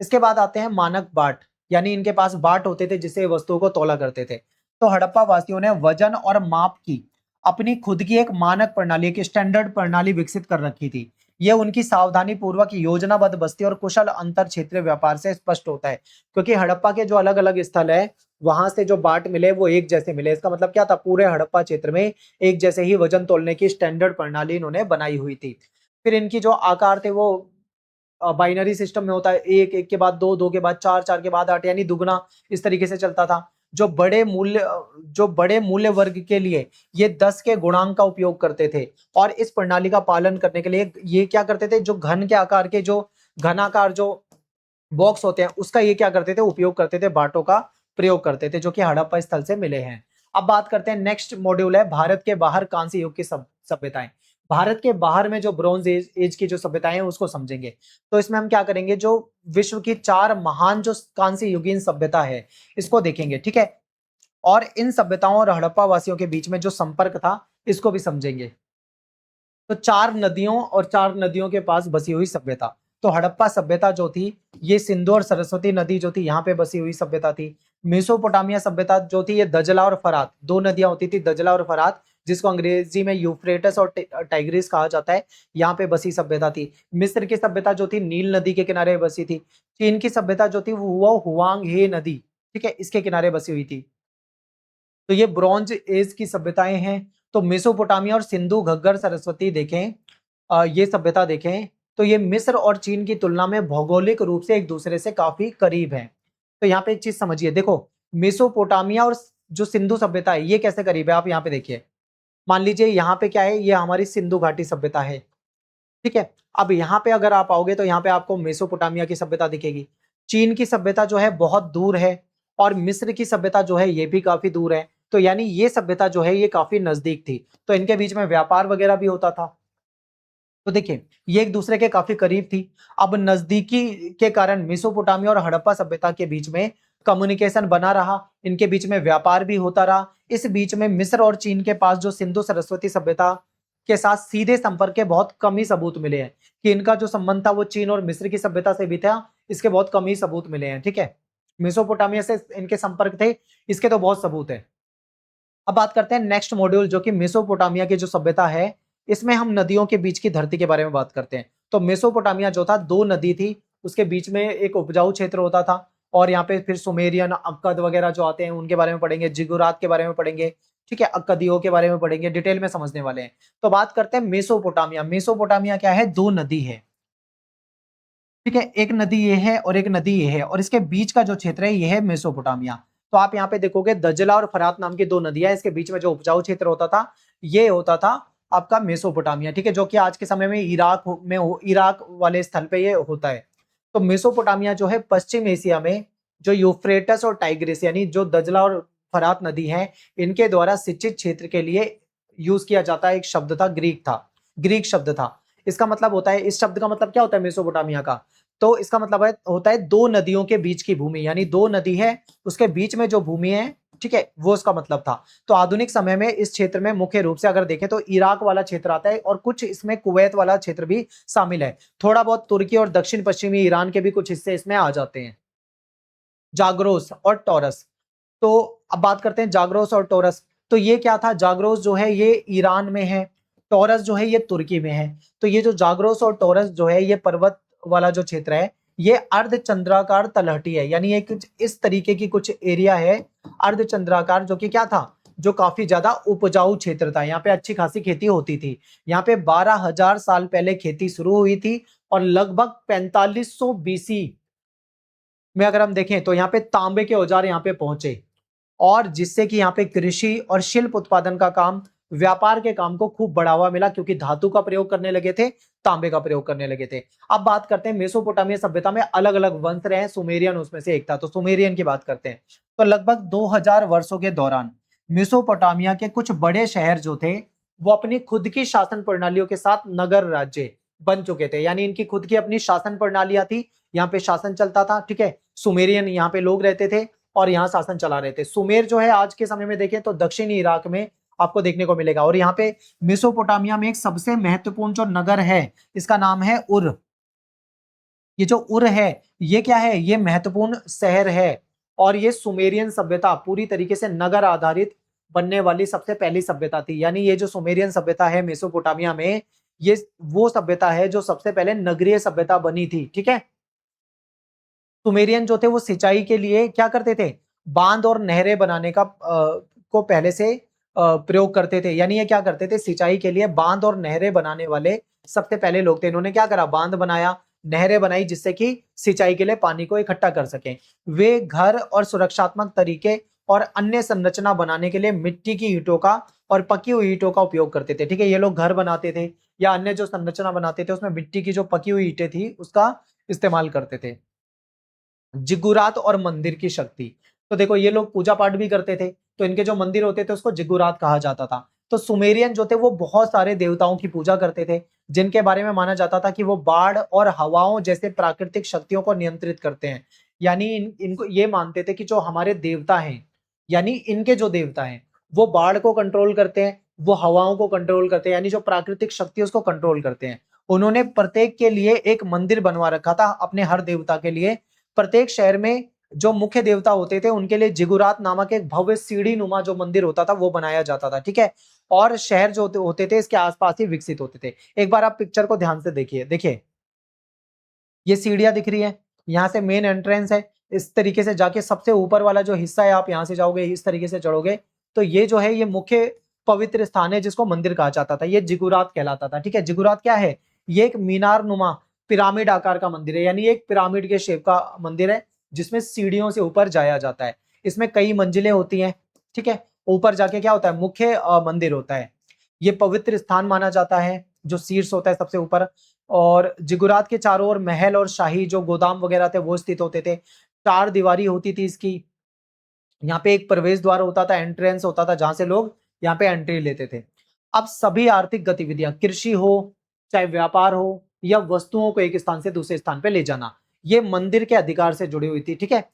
इसके बाद आते हैं मानक बाट, यानी इनके पास बाट होते थे जिससे वस्तुओं को तौला करते थे। तो हड़प्पा वासियों ने वजन और माप की अपनी खुद की एक मानक प्रणाली, एक स्टैंडर्ड प्रणाली विकसित कर रखी थी। यह उनकी सावधानी पूर्वक योजनाबद्ध बस्ती और कुशल अंतर क्षेत्रीय व्यापार से स्पष्ट होता है, क्योंकि हड़प्पा के जो अलग अलग स्थल है वहां से जो बाट मिले वो एक जैसे मिले। इसका मतलब क्या था, पूरे हड़प्पा क्षेत्र में एक जैसे ही वजन तोलने की स्टैंडर्ड प्रणाली इन्होंने बनाई हुई थी। फिर इनकी जो आकार थे वो बाइनरी सिस्टम में होता है, एक, एक के बाद दो, दो के बाद चार, चार के बाद आठ, यानी दुगना इस तरीके से चलता था। जो बड़े मूल्य वर्ग के लिए ये 10 के गुणांक का उपयोग करते थे, और इस प्रणाली का पालन करने के लिए ये क्या करते थे, जो घन के आकार के जो घनाकार जो बॉक्स होते हैं उसका ये क्या करते थे, उपयोग करते थे, बाटों का प्रयोग करते थे, जो कि हड़प्पा स्थल से मिले हैं। अब बात करते हैं, नेक्स्ट मॉड्यूल है भारत के बाहर कांस्य युग की सभ्यताएं। भारत के बाहर में जो ब्रॉन्ज एज की जो सभ्यताएं हैं उसको समझेंगे। तो इसमें हम क्या करेंगे, जो विश्व की 4 महान जो कांस्य युगीन सभ्यता है इसको देखेंगे, ठीक है, और इन सभ्यताओं और हड़प्पा वासियों के बीच में जो संपर्क था इसको भी समझेंगे। तो 4 नदियों और 4 नदियों के पास बसी हुई सभ्यता। तो हड़प्पा सभ्यता जो थी ये सिंधु और सरस्वती नदी जो थी यहाँ पे बसी हुई सभ्यता थी। मेसोपोटामिया सभ्यता जो थी ये दजला और फरात, 2 नदियां होती थी, दजला और फरात, जिसको अंग्रेजी में यूफ्रेटस और टाइग्रिस कहा जाता है, यहाँ पे बसी सभ्यता थी। मिस्र की सभ्यता जो थी नील नदी के किनारे बसी थी। चीन की सभ्यता जो थी वो हुआंग हे नदी, ठीक है, इसके किनारे बसी हुई थी। तो ये ब्रॉन्ज एज की सभ्यताएं हैं। तो मेसोपोटामिया और सिंधु घग्गर सरस्वती देखें, ये सभ्यता देखें तो ये मिस्र और चीन की तुलना में भौगोलिक रूप से एक दूसरे से काफी करीब हैं। तो यहाँ पे एक चीज समझिए, देखो मेसोपोटामिया और जो सिंधु सभ्यता है ये कैसे करीब है, आप यहाँ पे देखिए। मान लीजिए यहाँ पे क्या है, ये हमारी सिंधु घाटी सभ्यता है, ठीक है। अब यहाँ पे अगर आप आओगे तो यहाँ पे आपको मेसोपोटामिया की सभ्यता दिखेगी। चीन की सभ्यता जो है बहुत दूर है, और मिस्र की सभ्यता जो है ये भी काफी दूर है। तो यानी ये सभ्यता जो है ये काफी नजदीक थी, तो इनके बीच में व्यापार वगैरह भी होता था। तो देखिए ये एक दूसरे के काफी करीब थी। अब नजदीकी के कारण मेसोपोटामिया और हड़प्पा सभ्यता के बीच में कम्युनिकेशन बना रहा, इनके बीच में व्यापार भी होता रहा। इस बीच में मिस्र और चीन के पास जो सिंधु सरस्वती सभ्यता के साथ सीधे संपर्क के बहुत कम ही सबूत मिले हैं कि इनका जो संबंध था वो चीन और मिस्र की सभ्यता से भी था। इसके बहुत कम ही सबूत मिले हैं, ठीक है। मेसोपोटामिया से इनके संपर्क थे, इसके तो बहुत सबूत है। अब बात करते हैं नेक्स्ट मॉड्यूल, जो कि मेसोपोटामिया की जो सभ्यता है, इसमें हम नदियों के बीच की धरती के बारे में बात करते हैं। तो मेसोपोटामिया जो था, दो नदी थी, उसके बीच में एक उपजाऊ क्षेत्र होता था। और यहाँ पे फिर सुमेरियन, अक्कद वगैरह जो आते हैं उनके बारे में पढ़ेंगे, जिगुरात के बारे में पढ़ेंगे, ठीक है, अक्कदियों के बारे में पढ़ेंगे, डिटेल में समझने वाले हैं। तो बात करते हैं मेसोपोटामिया। मेसोपोटामिया क्या है? दो नदी है, ठीक है, एक नदी ये है और एक नदी ये है, और इसके बीच का जो क्षेत्र है ये है मेसोपोटामिया। तो आप यहाँ पे देखोगे दजला और फरात नाम की दो नदियां, इसके बीच में जो उपजाऊ क्षेत्र होता था ये होता था आपका मेसोपोटामिया, ठीक है, जो कि आज के समय में इराक वाले स्थल पे ये होता है। तो मेसोपोटामिया जो है पश्चिम एशिया में जो यूफ्रेटस और टाइग्रिस यानी जो दजला और फरात नदी है इनके द्वारा सिंचित क्षेत्र के लिए यूज किया जाता है एक शब्द था, ग्रीक शब्द था। इसका मतलब होता है, इस शब्द का मतलब क्या होता है मेसोपोटामिया का? तो इसका मतलब होता है दो नदियों के बीच की भूमि, यानी दो नदी है उसके बीच में जो भूमि है, ठीक है, वो उसका मतलब था। तो आधुनिक समय में इस क्षेत्र में मुख्य रूप से अगर देखें तो इराक वाला क्षेत्र आता है और कुछ इसमें कुवैत वाला क्षेत्र भी शामिल है। थोड़ा बहुत तुर्की और दक्षिण पश्चिमी ईरान के भी कुछ हिस्से इसमें आ जाते हैं। जाग्रोस और टॉरस। तो अब बात करते हैं जाग्रोस और टॉरस। तो ये क्या था? जाग्रोस जो है ये ईरान में है, टॉरस जो है ये तुर्की में है। तो ये जो जाग्रोस और टॉरस जो है ये पर्वत वाला जो क्षेत्र है ये अर्धचंद्राकार तलहटी है, यानी एक इस तरीके की कुछ एरिया है अर्धचंद्राकार, जो कि क्या था, जो काफी ज्यादा उपजाऊ क्षेत्र था। यहाँ पे अच्छी खासी खेती होती थी। यहाँ पे 12,000 साल पहले खेती शुरू हुई थी और लगभग 4500 बीसी में अगर हम देखें तो यहाँ पे तांबे के औजार यहाँ पे पहुंचे, और जिससे कि यहाँ पे कृषि और शिल्प उत्पादन का काम, व्यापार के काम को खूब बढ़ावा मिला, क्योंकि धातु का प्रयोग करने लगे थे, तांबे का प्रयोग करने लगे थे। अब बात करते हैं मेसोपोटामिया सभ्यता में अलग अलग वंश रहे हैं, सुमेरियन उसमें से एक था। तो सुमेरियन की बात करते हैं। तो लगभग 2000 वर्षों के दौरान मेसोपोटामिया के कुछ बड़े शहर जो थे वो अपनी खुद की शासन प्रणालियों के साथ नगर राज्य बन चुके थे, यानी इनकी खुद की अपनी शासन प्रणालियां थी, यहाँ पे शासन चलता था, ठीक है। सुमेरियन यहाँ पे लोग रहते थे और यहाँ शासन चला रहे थे। सुमेर जो है आज के समय में देखें तो दक्षिणी इराक में आपको देखने को मिलेगा। और यहाँ पे मेसोपोटामिया में एक सबसे महत्वपूर्ण जो नगर है इसका नाम है उर। ये जो उर है ये क्या है? ये महत्वपूर्ण शहर है, और ये सुमेरियन सभ्यता पूरी तरीके से नगर आधारित बनने वाली सबसे पहली सभ्यता थी। यानी ये जो सुमेरियन सभ्यता है मेसोपोटामिया में, ये वो सभ्यता है जो सबसे पहले नगरीय सभ्यता बनी थी, ठीक है। सुमेरियन जो थे वो सिंचाई के लिए क्या करते थे? बांध और नहरें बनाने का को पहले से प्रयोग करते थे। यानी ये क्या करते थे? सिंचाई के लिए बांध और नहरें बनाने वाले सबसे पहले लोग थे। इन्होंने क्या करा? बांध बनाया, नहरें बनाई, जिससे कि सिंचाई के लिए पानी को इकट्ठा कर सकें। वे घर और सुरक्षात्मक तरीके और अन्य संरचना बनाने के लिए मिट्टी की ईंटों का और पकी हुई ईंटों का उपयोग करते थे, ठीक है। ये लोग घर बनाते थे या अन्य जो संरचना बनाते थे उसमें मिट्टी की जो पकी हुई ईंटें थी उसका इस्तेमाल करते थे। जिगुरात और मंदिर की शक्ति। तो देखो ये लोग पूजा पाठ भी करते थे, तो इनके जो मंदिर होते थे उसको जिगुरात कहा जाता था। तो सुमेरियन जो थे वो बहुत सारे देवताओं की पूजा करते थे, जिनके बारे में माना जाता था कि वो बाढ़ और हवाओं जैसे प्राकृतिक शक्तियों को नियंत्रित करते हैं। यानी इनको ये मानते थे कि जो हमारे देवता हैं, यानी इनके जो देवता हैं वो बाढ़ को कंट्रोल करते हैं, वो हवाओं को कंट्रोल करते हैं, यानी जो प्राकृतिक शक्ति है उसको कंट्रोल करते हैं। उन्होंने प्रत्येक के लिए एक मंदिर बनवा रखा था अपने हर देवता के लिए। प्रत्येक शहर में जो मुख्य देवता होते थे उनके लिए जिगुरात नामक एक भव्य सीढ़ी नुमा जो मंदिर होता था वो बनाया जाता था, ठीक है। और शहर जो होते थे इसके आसपास ही विकसित होते थे। एक बार आप पिक्चर को ध्यान से देखिए, देखिए ये सीढ़ियां दिख रही है, यहाँ से मेन एंट्रेंस है। इस तरीके से जाके सबसे ऊपर वाला जो हिस्सा है आप यहाँ से जाओगे, इस तरीके से चढ़ोगे तो ये जो है ये मुख्य पवित्र स्थान है जिसको मंदिर कहा जाता था, ये जिगुरात कहलाता था, ठीक है। जिगुरात क्या है? ये एक मीनार नुमा पिरामिड आकार का मंदिर है, यानी एक पिरामिड के शेप का मंदिर है जिसमें सीढ़ियों से ऊपर जाया जाता है। इसमें कई मंजिलें होती हैं, ठीक है। ऊपर जाके क्या होता है? मुख्य मंदिर होता है। ये पवित्र स्थान माना जाता है, जो शीर्ष होता है सबसे ऊपर। और जिगुरात के चारों ओर महल और शाही जो गोदाम वगैरह थे वो स्थित होते थे। चार दीवारी होती थी इसकी। यहाँ पे एक प्रवेश द्वार होता था, एंट्रेंस होता था, जहां से लोग यहाँ पे एंट्री लेते थे। अब सभी आर्थिक गतिविधियां, कृषि हो चाहे व्यापार हो या वस्तुओं को एक स्थान से दूसरे स्थान पे ले जाना, ये मंदिर के अधिकार से जुड़ी हुई थी। ठीक है,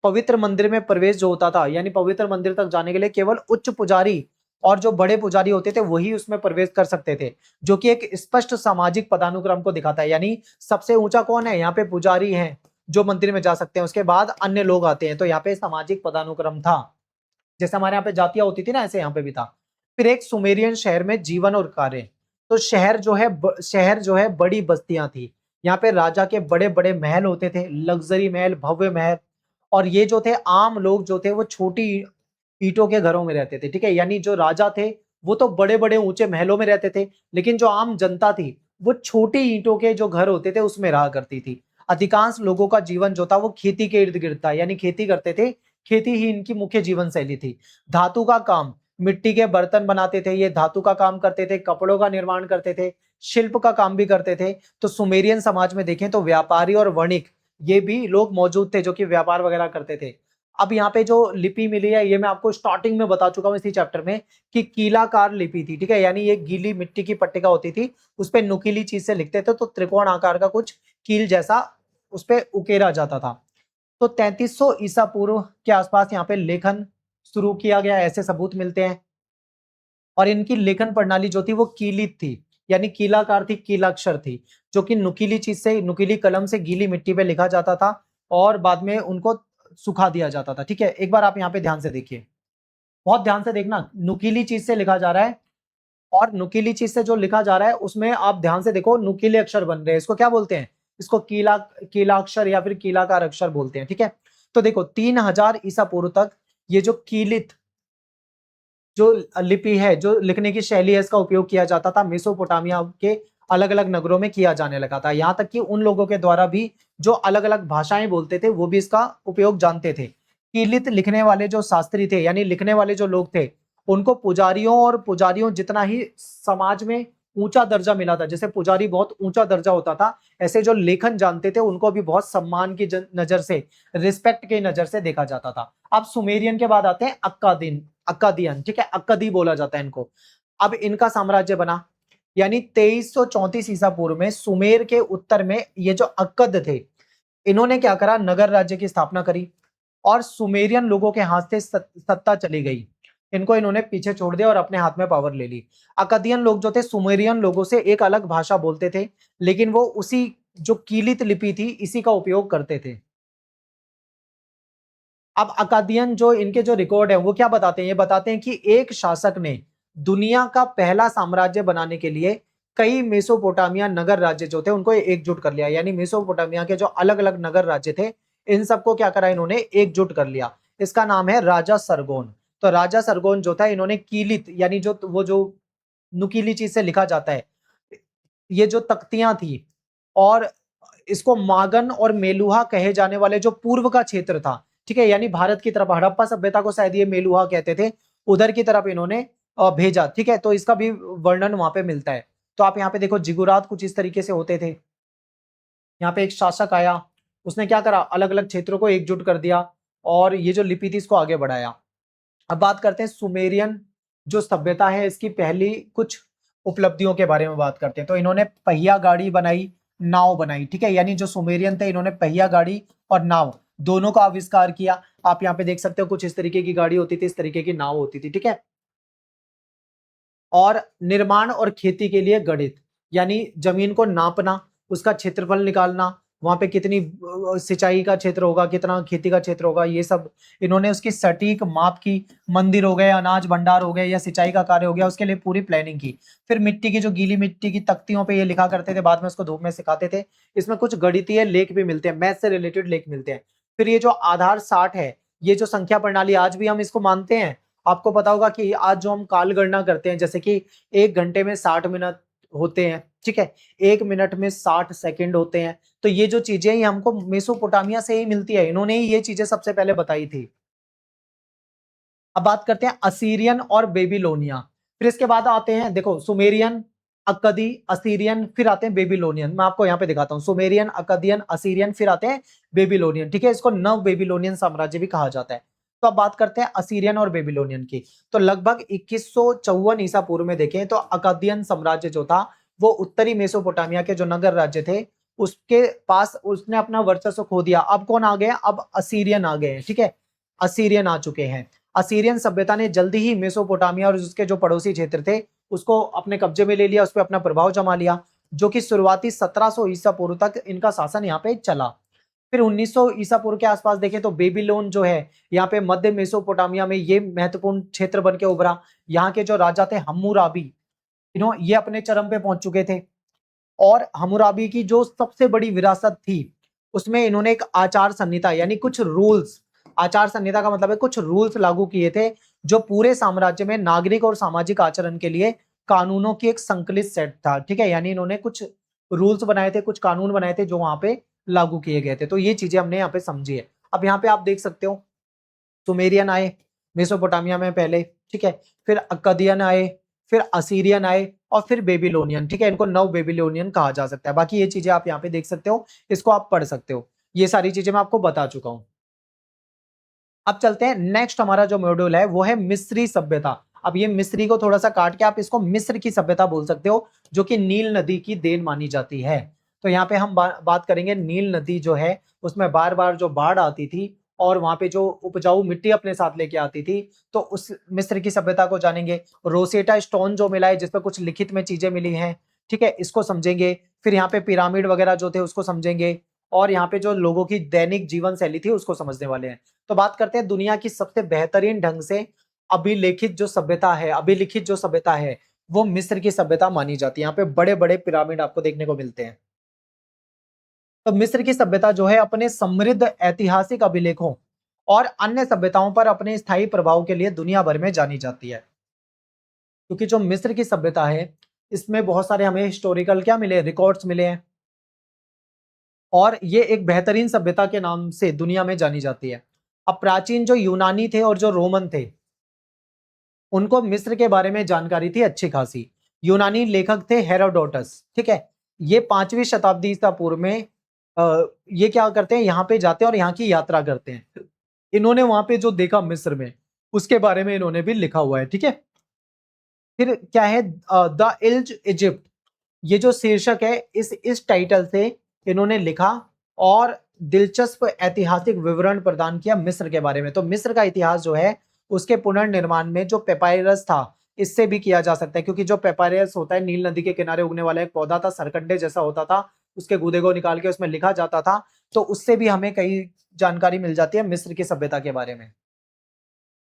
पवित्र मंदिर में प्रवेश जो होता था, यानी पवित्र मंदिर तक जाने के लिए केवल उच्च पुजारी और जो बड़े पुजारी होते थे वही उसमें प्रवेश कर सकते थे, जो कि एक स्पष्ट सामाजिक पदानुक्रम को दिखाता है। यानी सबसे ऊंचा कौन है, यहाँ पे पुजारी हैं जो मंदिर में जा सकते हैं, उसके बाद अन्य लोग आते हैं। तो यहाँ पे सामाजिक पदानुक्रम था, जैसे हमारे यहाँ पे जातियां होती थी ना, ऐसे यहाँ पे भी था। फिर एक सुमेरियन शहर में जीवन और कार्य। तो शहर जो है बड़ी बस्तियां थी। यहाँ पे राजा के बड़े बड़े महल होते थे, लग्जरी महल, भव्य महल। और ये जो थे आम लोग जो थे वो छोटी ईंटों के घरों में रहते थे। ठीक है, यानी जो राजा थे वो तो बड़े बड़े ऊंचे महलों में रहते थे, लेकिन जो आम जनता थी वो छोटी ईंटों के जो घर होते थे उसमें रहा करती थी। अधिकांश लोगों का जीवन जो था वो खेती के इर्द गिर्द था, यानी खेती करते थे, खेती ही इनकी मुख्य जीवन शैली थी। धातु का काम, मिट्टी के बर्तन बनाते थे, ये धातु का काम करते थे, कपड़ों का निर्माण करते थे, शिल्प का काम भी करते थे। तो सुमेरियन समाज में देखें तो व्यापारी और वणिक ये भी लोग मौजूद थे जो कि व्यापार वगैरह करते थे। अब यहाँ पे जो लिपि मिली है ये मैं आपको स्टार्टिंग में बता चुका हूँ इसी चैप्टर में कि कीलाकार लिपि थी। ठीक है, यानी ये गीली मिट्टी की पट्टिका होती थी, उस पे नुकीली चीज से लिखते थे, तो त्रिकोण आकार का कुछ कील जैसा उस पे उकेरा जाता था। तो 3300 ईसा पूर्व के आसपास यहाँ पे लेखन शुरू किया गया, ऐसे सबूत मिलते हैं। और इनकी लेखन प्रणाली जो थी वो कीलित थी, यानी कीलाकार थी, कीलाक्षर थी, जो कि नुकीली चीज से, नुकीली कलम से गीली मिट्टी पे लिखा जाता था और बाद में उनको सुखा दिया जाता था। ठीक है, एक बार आप यहाँ पे ध्यान से देखिए, बहुत ध्यान से देखना, नुकीली चीज से लिखा जा रहा है और नुकीली चीज से जो लिखा जा रहा है उसमें आप ध्यान से देखो नुकीले अक्षर बन रहे हैं। इसको क्या बोलते हैं, इसको कीलाक्षर या फिर कीलाकार अक्षर बोलते हैं। ठीक है, तो देखो 3000 ईसा पूर्व तक ये जो कीलित जो लिपि है, जो लिखने की शैली है, इसका उपयोग किया जाता था। मेसोपोटामिया के अलग अलग नगरों में किया जाने लगा था, यहाँ तक कि उन लोगों के द्वारा भी जो अलग अलग भाषाएं बोलते थे वो भी इसका उपयोग जानते थे। कीलित लिखने वाले जो शास्त्री थे, यानी लिखने वाले जो लोग थे, उनको पुजारियों जितना ही समाज में ऊंचा दर्जा मिला था। जैसे पुजारी बहुत ऊंचा दर्जा होता था, ऐसे जो लेखन जानते थे उनको भी बहुत सम्मान की नजर से, रिस्पेक्ट की नजर से देखा जाता था। अब सुमेरियन के बाद आते हैं अक्कादियन। ठीक है, अक्कदी बोला जाता है इनको। अब इनका साम्राज्य बना, यानी 2334 ईसा पूर्व में सुमेर के उत्तर में ये जो अक्कद थे, इन्होंने क्या करा, नगर राज्य की स्थापना करी और सुमेरियन लोगों के हाथ से सत्ता चली गई। इनको इन्होंने पीछे छोड़ दिया और अपने हाथ में पावर ले ली। अकदियन लोग जो थे सुमेरियन लोगों से एक अलग भाषा बोलते थे, लेकिन वो उसी जो कीलित लिपि थी इसी का उपयोग करते थे। अब अकादियन जो इनके जो रिकॉर्ड है वो क्या बताते हैं, ये बताते हैं कि एक शासक ने दुनिया का पहला साम्राज्य बनाने के लिए कई मेसोपोटामिया नगर राज्य जो थे उनको एकजुट कर लिया। यानी मेसोपोटामिया के जो अलग अलग नगर राज्य थे इन सबको क्या करा, इन्होंने एकजुट कर लिया। इसका नाम है राजा सरगोन। तो राजा सरगोन जो था, इन्होंने कीलित यानी जो वो जो नुकीली चीज से लिखा जाता है, ये जो तख्तियां थी, और इसको मागन और मेलुहा कहे जाने वाले जो पूर्व का क्षेत्र था, ठीक है, यानी भारत की तरफ हड़प्पा सभ्यता को शायद ये मेलुहा कहते थे, उधर की तरफ इन्होंने भेजा। ठीक है, तो इसका भी वर्णन वहां पे मिलता है। तो आप यहाँ पे देखो जिगुरात कुछ इस तरीके से होते थे। यहाँ पे एक शासक आया, उसने क्या करा, अलग अलग क्षेत्रों को एकजुट कर दिया और ये जो लिपि थी इसको आगे बढ़ाया। अब बात करते हैं सुमेरियन जो सभ्यता है इसकी पहली कुछ उपलब्धियों के बारे में बात करते हैं। तो इन्होंने पहिया गाड़ी बनाई, नाव बनाई। ठीक है, यानी जो सुमेरियन थे इन्होंने पहिया गाड़ी और नाव दोनों का आविष्कार किया। आप यहाँ पे देख सकते हो कुछ इस तरीके की गाड़ी होती थी, इस तरीके की नाव होती थी। ठीक है, और निर्माण और खेती के लिए गणित, यानी जमीन को नापना, उसका क्षेत्रफल निकालना, वहां पे कितनी सिंचाई का क्षेत्र होगा, कितना खेती का क्षेत्र होगा, ये सब इन्होंने उसकी सटीक माप की। मंदिर हो गए, अनाज भंडार हो गए या सिंचाई का कार्य हो गया, उसके लिए पूरी प्लानिंग की। फिर मिट्टी की जो गीली मिट्टी की तख्तियों पे ये लिखा करते थे, बाद में उसको धूप में सिखाते थे। इसमें कुछ गणितीय लेख भी मिलते हैं, मैथ से रिलेटेड लेख मिलते हैं। फिर ये जो आधार 60 है, ये जो संख्या प्रणाली आज भी हम इसको मानते हैं। आपको पता होगा कि आज जो हम काल गणना करते हैं, जैसे कि 1 घंटे में 60 मिनट होते हैं, ठीक है, 1 मिनट में 60 सेकंड होते हैं। तो ये जो चीजें ये हमको मेसोपोटामिया से ही मिलती है, इन्होंने ही ये चीजें सबसे पहले बताई थी। अब बात करते हैं असीरियन और बेबीलोनिया। फिर इसके बाद आते हैं, देखो, सुमेरियन, अक्कदी, असीरियन, फिर आते हैं बेबीलोनियन। मैं आपको यहाँ पे दिखाता हूँ, सुमेरियन, अक्कदियन, असीरियन, फिर आते हैं बेबीलोनियन। ठीक है, इसको नव बेबीलोनियन साम्राज्य भी कहा जाता है। तो अब बात करते हैं असीरियन और बेबीलोनियन की। तो लगभग 2154 ईसा पूर्व में देखें तो अक्कादियन साम्राज्य जो था वो उत्तरी मेसोपोटामिया के जो नगर राज्य थे उसके पास उसने अपना वर्चस्व खो दिया। अब कौन आ गया? अब असीरियन आ गए, ठीक है, असीरियन आ चुके हैं। असीरियन सभ्यता ने जल्दी ही मेसोपोटामिया और उसके जो पड़ोसी क्षेत्र थे उसको अपने कब्जे में ले लिया, उस पर अपना प्रभाव जमा लिया, जो कि शुरुआती 1700 ईसा पूर्व तक इनका शासन यहाँ पे चला। फिर 1900 ईसा पूर्व के आसपास देखें तो बेबीलोन जो है यहाँ पे मध्य मेसोपोटामिया में ये महत्वपूर्ण क्षेत्र बन के उभरा। यहाँ के जो राजा थे हम्मुराबी, ये अपने चरम पे पहुंच चुके थे। और हम्मुराबी की जो सबसे बड़ी विरासत थी उसमें इन्होंने एक आचार संहिता यानी कुछ रूल्स, आचार संहिता का मतलब है कुछ रूल्स लागू किए थे जो पूरे साम्राज्य में नागरिक और सामाजिक आचरण के लिए कानूनों की एक संकलित सेट था, ठीक है। यानी इन्होंने कुछ रूल्स बनाए थे, कुछ कानून बनाए थे जो वहां पे लागू किए गए थे। तो ये चीजें हमने यहाँ पे समझी है। अब यहाँ पे आप देख सकते हो सुमेरियन आए मेसोपोटामिया में पहले, ठीक है, फिर अक्कादियन आए, फिर असीरियन आए और फिर बेबीलोनियन, ठीक है। इनको नव बेबीलोनियन कहा जा सकता है। बाकी ये चीजें आप यहाँ पे देख सकते हो, इसको आप पढ़ सकते हो। ये सारी चीजें मैं आपको बता चुका हूं। अब चलते हैं नेक्स्ट, हमारा जो मॉड्यूल है वो है मिस्री सभ्यता। अब ये मिस्री को थोड़ा सा काट के आप इसको मिस्र की सभ्यता बोल सकते हो, जो कि नील नदी की देन मानी जाती है। तो यहाँ पे हम बात करेंगे नील नदी जो है उसमें बार बार जो बाढ़ आती थी और वहां पे जो उपजाऊ मिट्टी अपने साथ लेके आती थी, तो उस मिस्र की सभ्यता को जानेंगे। रोसेटा स्टोन जो मिला है जिसपे कुछ लिखित में चीजें मिली हैं, ठीक है, इसको समझेंगे। फिर यहाँ पे पिरामिड वगैरह जो थे उसको समझेंगे, और यहाँ पे जो लोगों की दैनिक जीवन शैली थी उसको समझने वाले हैं। तो बात करते हैं दुनिया की सबसे बेहतरीन ढंग से अभिलेखित जो सभ्यता है, अभिलिखित जो सभ्यता है वो मिस्र की सभ्यता मानी जाती है। यहाँ पे बड़े बड़े पिरामिड आपको देखने को मिलते हैं। तो मिस्र की सभ्यता जो है अपने समृद्ध ऐतिहासिक अभिलेखों और अन्य सभ्यताओं पर अपने स्थायी प्रभाव के लिए दुनिया भर में जानी जाती है। क्योंकि जो मिस्र की सभ्यता है इसमें बहुत सारे हमें हिस्टोरिकल क्या मिले, रिकॉर्ड्स मिले हैं, और ये एक बेहतरीन सभ्यता के नाम से दुनिया में जानी जाती है। अब प्राचीन जो यूनानी थे और जो रोमन थे उनको मिस्र के बारे में जानकारी थी अच्छी खासी। यूनानी लेखक थे हेरोडोटस, ठीक है। ये 5वीं शताब्दी ईसा पूर्व में ये क्या करते हैं, यहाँ पे जाते हैं और यहाँ की यात्रा करते हैं। इन्होंने वहां पे जो देखा मिस्र में उसके बारे में इन्होंने भी लिखा हुआ है, ठीक है। फिर क्या है द इल्ज इजिप्ट, ये जो शीर्षक है इस टाइटल से इन्होंने लिखा और दिलचस्प ऐतिहासिक विवरण प्रदान किया मिस्र के बारे में। तो मिस्र का इतिहास जो है उसके पुनर्निर्माण में जो पेपायरस था इससे भी किया जा सकता है, क्योंकि जो पेपायरस होता है नील नदी के किनारे उगने वाला एक पौधा था, सरकंडे जैसा होता था, उसके गूदे को निकाल के उसमें लिखा जाता था। तो उससे भी हमें कई जानकारी मिल जाती है मिस्र की सभ्यता के बारे में।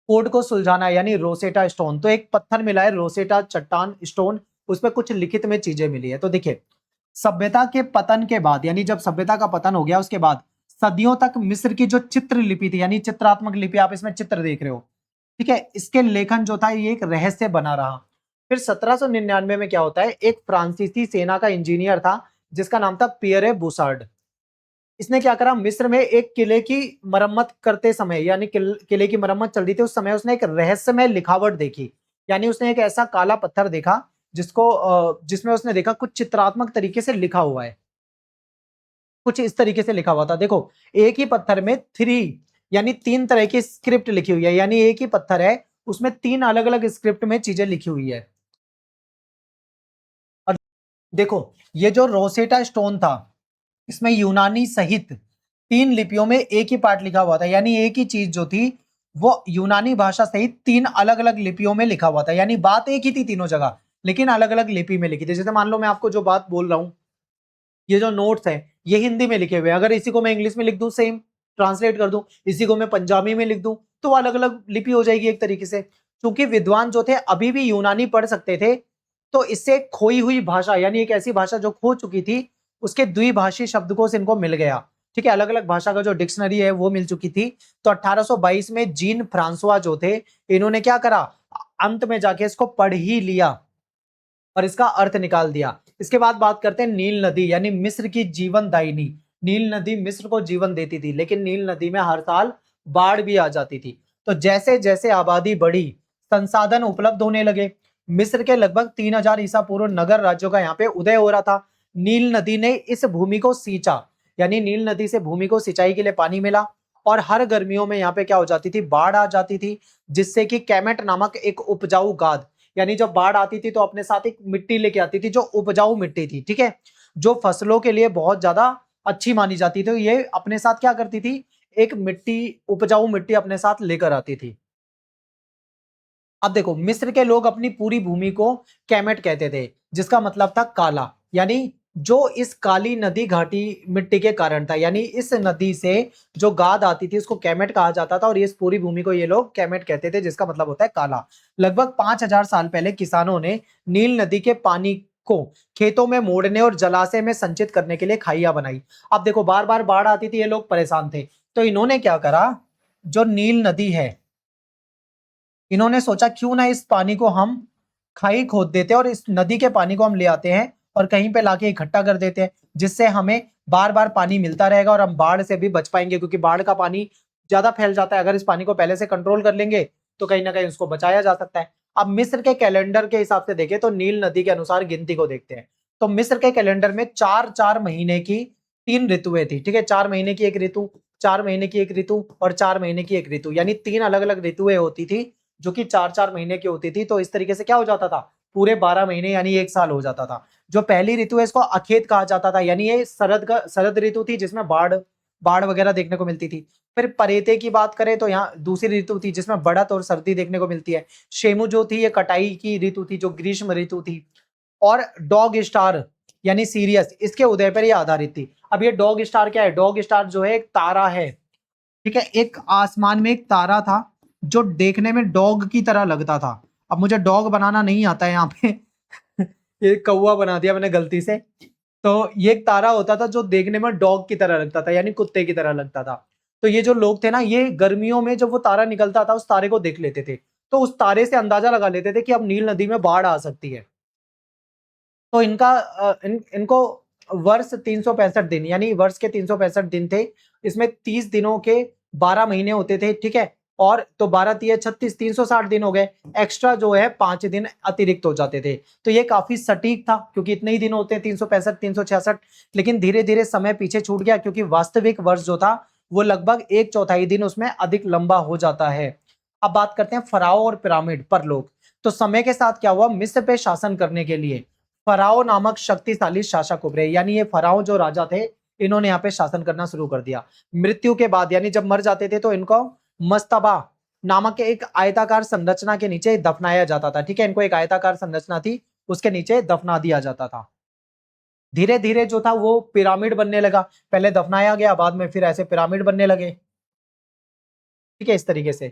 कोड को सुलझाना यानी रोसेटा स्टोन, तो एक पत्थर मिला है रोसेटा चट्टान स्टोन, उसमें कुछ लिखित में चीजें मिली है। तो देखिए सभ्यता के पतन के बाद यानी जब सभ्यता का पतन हो गया उसके बाद सदियों तक मिस्र की जो चित्र लिपि थी यानी चित्रात्मक लिपि, आप इसमें चित्र देख रहे हो, ठीक है, इसके लेखन जो था ये एक रहस्य बना रहा। फिर 1799 में क्या होता है, एक फ्रांसीसी सेना का इंजीनियर था जिसका नाम था पियरे बुसार्ड। इसने क्या करा, मिस्र में एक किले की मरम्मत करते समय यानी किले की मरम्मत चल रही थी उस समय उसने एक रहस्यमय लिखावट देखी। यानी उसने एक ऐसा काला पत्थर देखा जिसमें उसने देखा कुछ चित्रात्मक तरीके से लिखा हुआ है, कुछ इस तरीके से लिखा हुआ था। देखो एक ही पत्थर में 3 यानी 3 तरह की स्क्रिप्ट लिखी हुई है, यानी एक ही पत्थर है उसमें 3 अलग अलग स्क्रिप्ट में चीजें लिखी हुई है। और देखो ये जो रोसेटा स्टोन था इसमें यूनानी सहित 3 लिपियों में एक ही पार्ट लिखा हुआ था, यानी एक ही चीज जो थी वो यूनानी भाषा सहित 3 अलग अलग लिपियों में लिखा हुआ था। यानी बात एक ही थी तीनों जगह, लेकिन अलग अलग लिपि में लिखी थी। जैसे मान लो मैं आपको जो बात बोल रहा हूं, ये जो नोट्स है ये हिंदी में लिखे हुए हैं, अगर इसी को मैं इंग्लिश में लिख दूं, सेम ट्रांसलेट कर दूं, इसी को मैं पंजाबी में लिख दूं, तो अलग अलग लिपि हो जाएगी एक तरीके से। क्योंकि विद्वान जो थे अभी भी यूनानी पढ़ सकते थे, तो इससे खोई हुई भाषा यानी एक ऐसी भाषा जो खो चुकी थी उसके द्विभाषी शब्दकोश इनको मिल गया, ठीक है। अलग अलग भाषा का जो डिक्शनरी है वो मिल चुकी थी। तो 1822 में जीन फ्रांसवा जो थे इन्होंने क्या करा, अंत में जाके इसको पढ़ ही लिया और इसका अर्थ निकाल दिया। इसके बाद बात करते हैं नील नदी यानी मिस्र की जीवन दायिनी। नील नदी मिस्र को जीवन देती थी, लेकिन नील नदी में हर साल बाढ़ भी आ जाती थी। तो जैसे जैसे आबादी बढ़ी संसाधन उपलब्ध होने लगे, मिस्र के लगभग 3000 ईसा पूर्व नगर राज्यों का यहाँ पे उदय हो रहा था। नील नदी ने इस भूमि को सींचा, यानी नील नदी से भूमि को सिंचाई के लिए पानी मिला और हर गर्मियों में यहाँ पे क्या हो जाती थी, बाढ़ आ जाती थी, जिससे कि कैमेट नामक एक उपजाऊ गाद यानी जब बाढ़ आती थी तो अपने साथ एक मिट्टी लेके आती थी जो उपजाऊ मिट्टी थी, ठीक है, जो फसलों के लिए बहुत ज्यादा अच्छी मानी जाती थी। तो ये अपने साथ क्या करती थी, एक मिट्टी, उपजाऊ मिट्टी अपने साथ लेकर आती थी। अब देखो, मिस्र के लोग अपनी पूरी भूमि को कैमेट कहते थे, जिसका मतलब था काला, यानी जो इस काली नदी घाटी मिट्टी के कारण था, यानी इस नदी से जो गाद आती थी उसको कैमेट कहा जाता था, और इस पूरी भूमि को ये लोग कैमेट कहते थे, जिसका मतलब होता है काला। लगभग 5000 साल पहले किसानों ने नील नदी के पानी को खेतों में मोड़ने और जलाशय में संचित करने के लिए खाइयां बनाई। अब देखो, बार बार बाढ़ आती थी, ये लोग परेशान थे, तो इन्होंने क्या करा, जो नील नदी है, इन्होंने सोचा क्यों ना इस पानी को हम खाई खोद देते हैं और इस नदी के पानी को हम ले आते हैं और कहीं पे लाके इकट्ठा कर देते हैं, जिससे हमें बार बार पानी मिलता रहेगा और हम बाढ़ से भी बच पाएंगे, क्योंकि बाढ़ का पानी ज्यादा फैल जाता है। अगर इस पानी को पहले से कंट्रोल कर लेंगे तो कहीं ना कहीं उसको बचाया जा सकता है। अब मिस्र के कैलेंडर के हिसाब से देखें तो नील नदी के अनुसार गिनती को देखते हैं, तो मिस्र के कैलेंडर में 4-4 महीने की 3 ऋतुएं थी, ठीक है, 4 महीने की एक ऋतु, 4 महीने की एक ऋतु और 4 महीने की एक ऋतु, यानी 3 अलग अलग ऋतुएं होती थी जो कि 4-4 महीने की होती थी। तो इस तरीके से क्या हो जाता था, पूरे 12 महीने यानी 1 साल हो जाता था। जो पहली ऋतु है इसको अखेत कहा जाता था, यानी ये शरद ऋतु थी, जिसमें बाढ़ बाढ़ वगैरह देखने को मिलती थी। फिर परेते की बात करें तो यहाँ दूसरी ऋतु थी जिसमें बढ़त और सर्दी देखने को मिलती है। शेमु जो थी ये कटाई की ऋतु थी, जो ग्रीष्म ऋतु थी। और डॉग स्टार यानी सीरियस, इसके उदय पर ये आधारित थी। अब ये डॉग स्टार क्या है, डॉग स्टार जो है एक तारा है, ठीक है, एक आसमान में एक तारा था जो देखने में डॉग की तरह लगता था। अब मुझे डॉग बनाना नहीं आता है यहाँ पे ये कौवा बना दिया मैंने गलती से। तो ये एक तारा होता था जो देखने में डॉग की तरह लगता था, यानी कुत्ते की तरह लगता था। तो ये जो लोग थे ना, ये गर्मियों में जब वो तारा निकलता था उस तारे को देख लेते थे, तो उस तारे से अंदाजा लगा लेते थे कि अब नील नदी में बाढ़ आ सकती है। तो इनको वर्ष 365 दिन, यानी वर्ष के 365 दिन थे। इसमें 30 दिनों के 12 महीने होते थे, ठीक है, और तो 12 तिया 36, 360 दिन हो गए। एक्स्ट्रा जो है 5 दिन अतिरिक्त हो जाते थे। तो ये काफी सटीक था, क्योंकि इतने ही दिन होते हैं, 365, 366। लेकिन धीरे धीरे समय पीछे छूट गया, क्योंकि वास्तविक वर्ष जो था वो लगभग 1/4 दिन उसमें अधिक लंबा हो जाता है। अब बात करते हैं फराओ और पिरामिड पर लोग। तो समय के साथ क्या हुआ, मिस्र पे शासन करने के लिए फराओ नामक शक्तिशाली शासक उभरे, यानी ये फराओ जो राजा थे, इन्होंने यहाँ पे शासन करना शुरू कर दिया। मृत्यु के बाद, यानी जब मर जाते थे तो इनको मस्तबा नामक एक आयताकार संरचना के नीचे दफनाया जाता था, ठीक है, इनको एक आयताकार संरचना थी, उसके नीचे दफना दिया जाता था। धीरे धीरे जो था वो पिरामिड बनने लगा, पहले दफनाया गया, बाद में फिर ऐसे पिरामिड बनने लगे, ठीक है, इस तरीके से।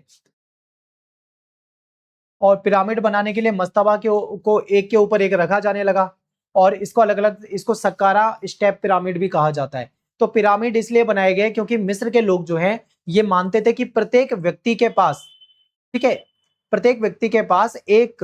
और पिरामिड बनाने के लिए मस्तबा को एक के ऊपर एक रखा जाने लगा, और इसको अलग अलग, इसको सक्कारा स्टेप पिरामिड भी कहा जाता है। तो पिरामिड इसलिए बनाए गए क्योंकि मिस्र के लोग जो हैं ये मानते थे कि प्रत्येक व्यक्ति के पास, ठीक है, प्रत्येक व्यक्ति के पास एक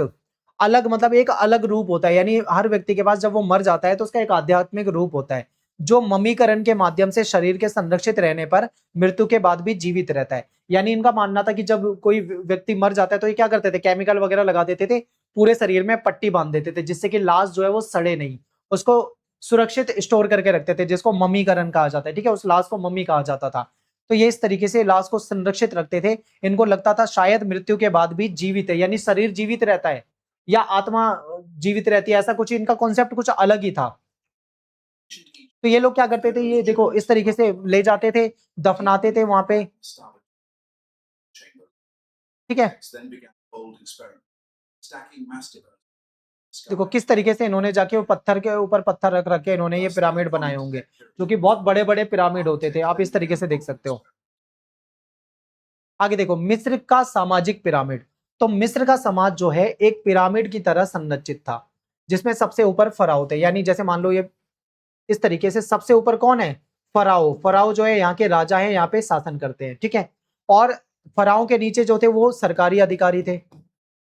अलग, मतलब एक अलग रूप होता है, यानी हर व्यक्ति के पास जब वो मर जाता है तो उसका एक आध्यात्मिक रूप होता है, जो ममीकरण के माध्यम से शरीर के संरक्षित रहने पर मृत्यु के बाद भी जीवित रहता है। यानी इनका मानना था कि जब कोई व्यक्ति मर जाता है तो ये क्या करते थे, केमिकल वगैरह लगा देते थे, पूरे शरीर में पट्टी बांध देते थे, जिससे कि लाश जो है वो सड़े नहीं, उसको सुरक्षित स्टोर करके रखते थे, जिसको ममीकरण कहा जाता है, ठीक है, उस लाश को मम्मी कहा जाता था। तो ये इस तरीके से लाश को संरक्षित रखते थे। इनको लगता था शायद मृत्यु के बाद भी जीवित है, यानी शरीर जीवित रहता है या आत्मा जीवित रहती है, ऐसा कुछ इनका कॉन्सेप्ट कुछ अलग ही था। तो ये लोग क्या करते थे, ये देखो इस तरीके से ले जाते थे, दफनाते थे वहां पे, ठीक है। देखो किस तरीके से इन्होंने जाके वो पत्थर के ऊपर पत्थर रख रख के इन्होंने ये पिरामिड बनाए होंगे, जो कि बहुत बड़े बड़े पिरामिड होते थे, आप इस तरीके से देख सकते हो। आगे देखो, मिस्र का सामाजिक पिरामिड। तो मिस्र का समाज जो है एक पिरामिड की तरह संरचित था, जिसमें सबसे ऊपर फराओ थे, यानी जैसे मान लो ये इस तरीके से, सबसे ऊपर कौन है, फराओ। फराओ जो है यहाँ के राजा है, यहाँ पे शासन करते हैं, ठीक है। और फराओ के नीचे जो थे वो सरकारी अधिकारी थे,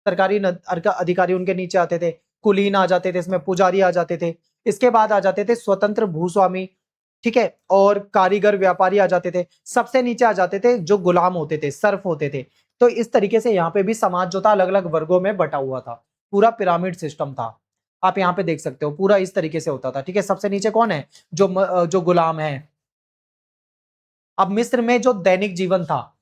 सरकारी अधिकारी उनके नीचे आते थे, कुलीन आ जाते थे, इसमें पुजारी आ जाते थे, इसके बाद आ जाते थे स्वतंत्र भूस्वामी, ठीक है, और कारीगर व्यापारी आ जाते थे, सबसे नीचे आ जाते थे जो गुलाम होते थे, सर्फ होते थे। तो इस तरीके से यहाँ पे भी समाज जो था अलग अलग वर्गों में बटा हुआ था, पूरा पिरामिड सिस्टम था। आप यहाँ पे देख सकते हो पूरा इस तरीके से होता था, ठीक है। सबसे नीचे कौन है, जो गुलाम है। अब मिस्र में जो दैनिक जीवन था,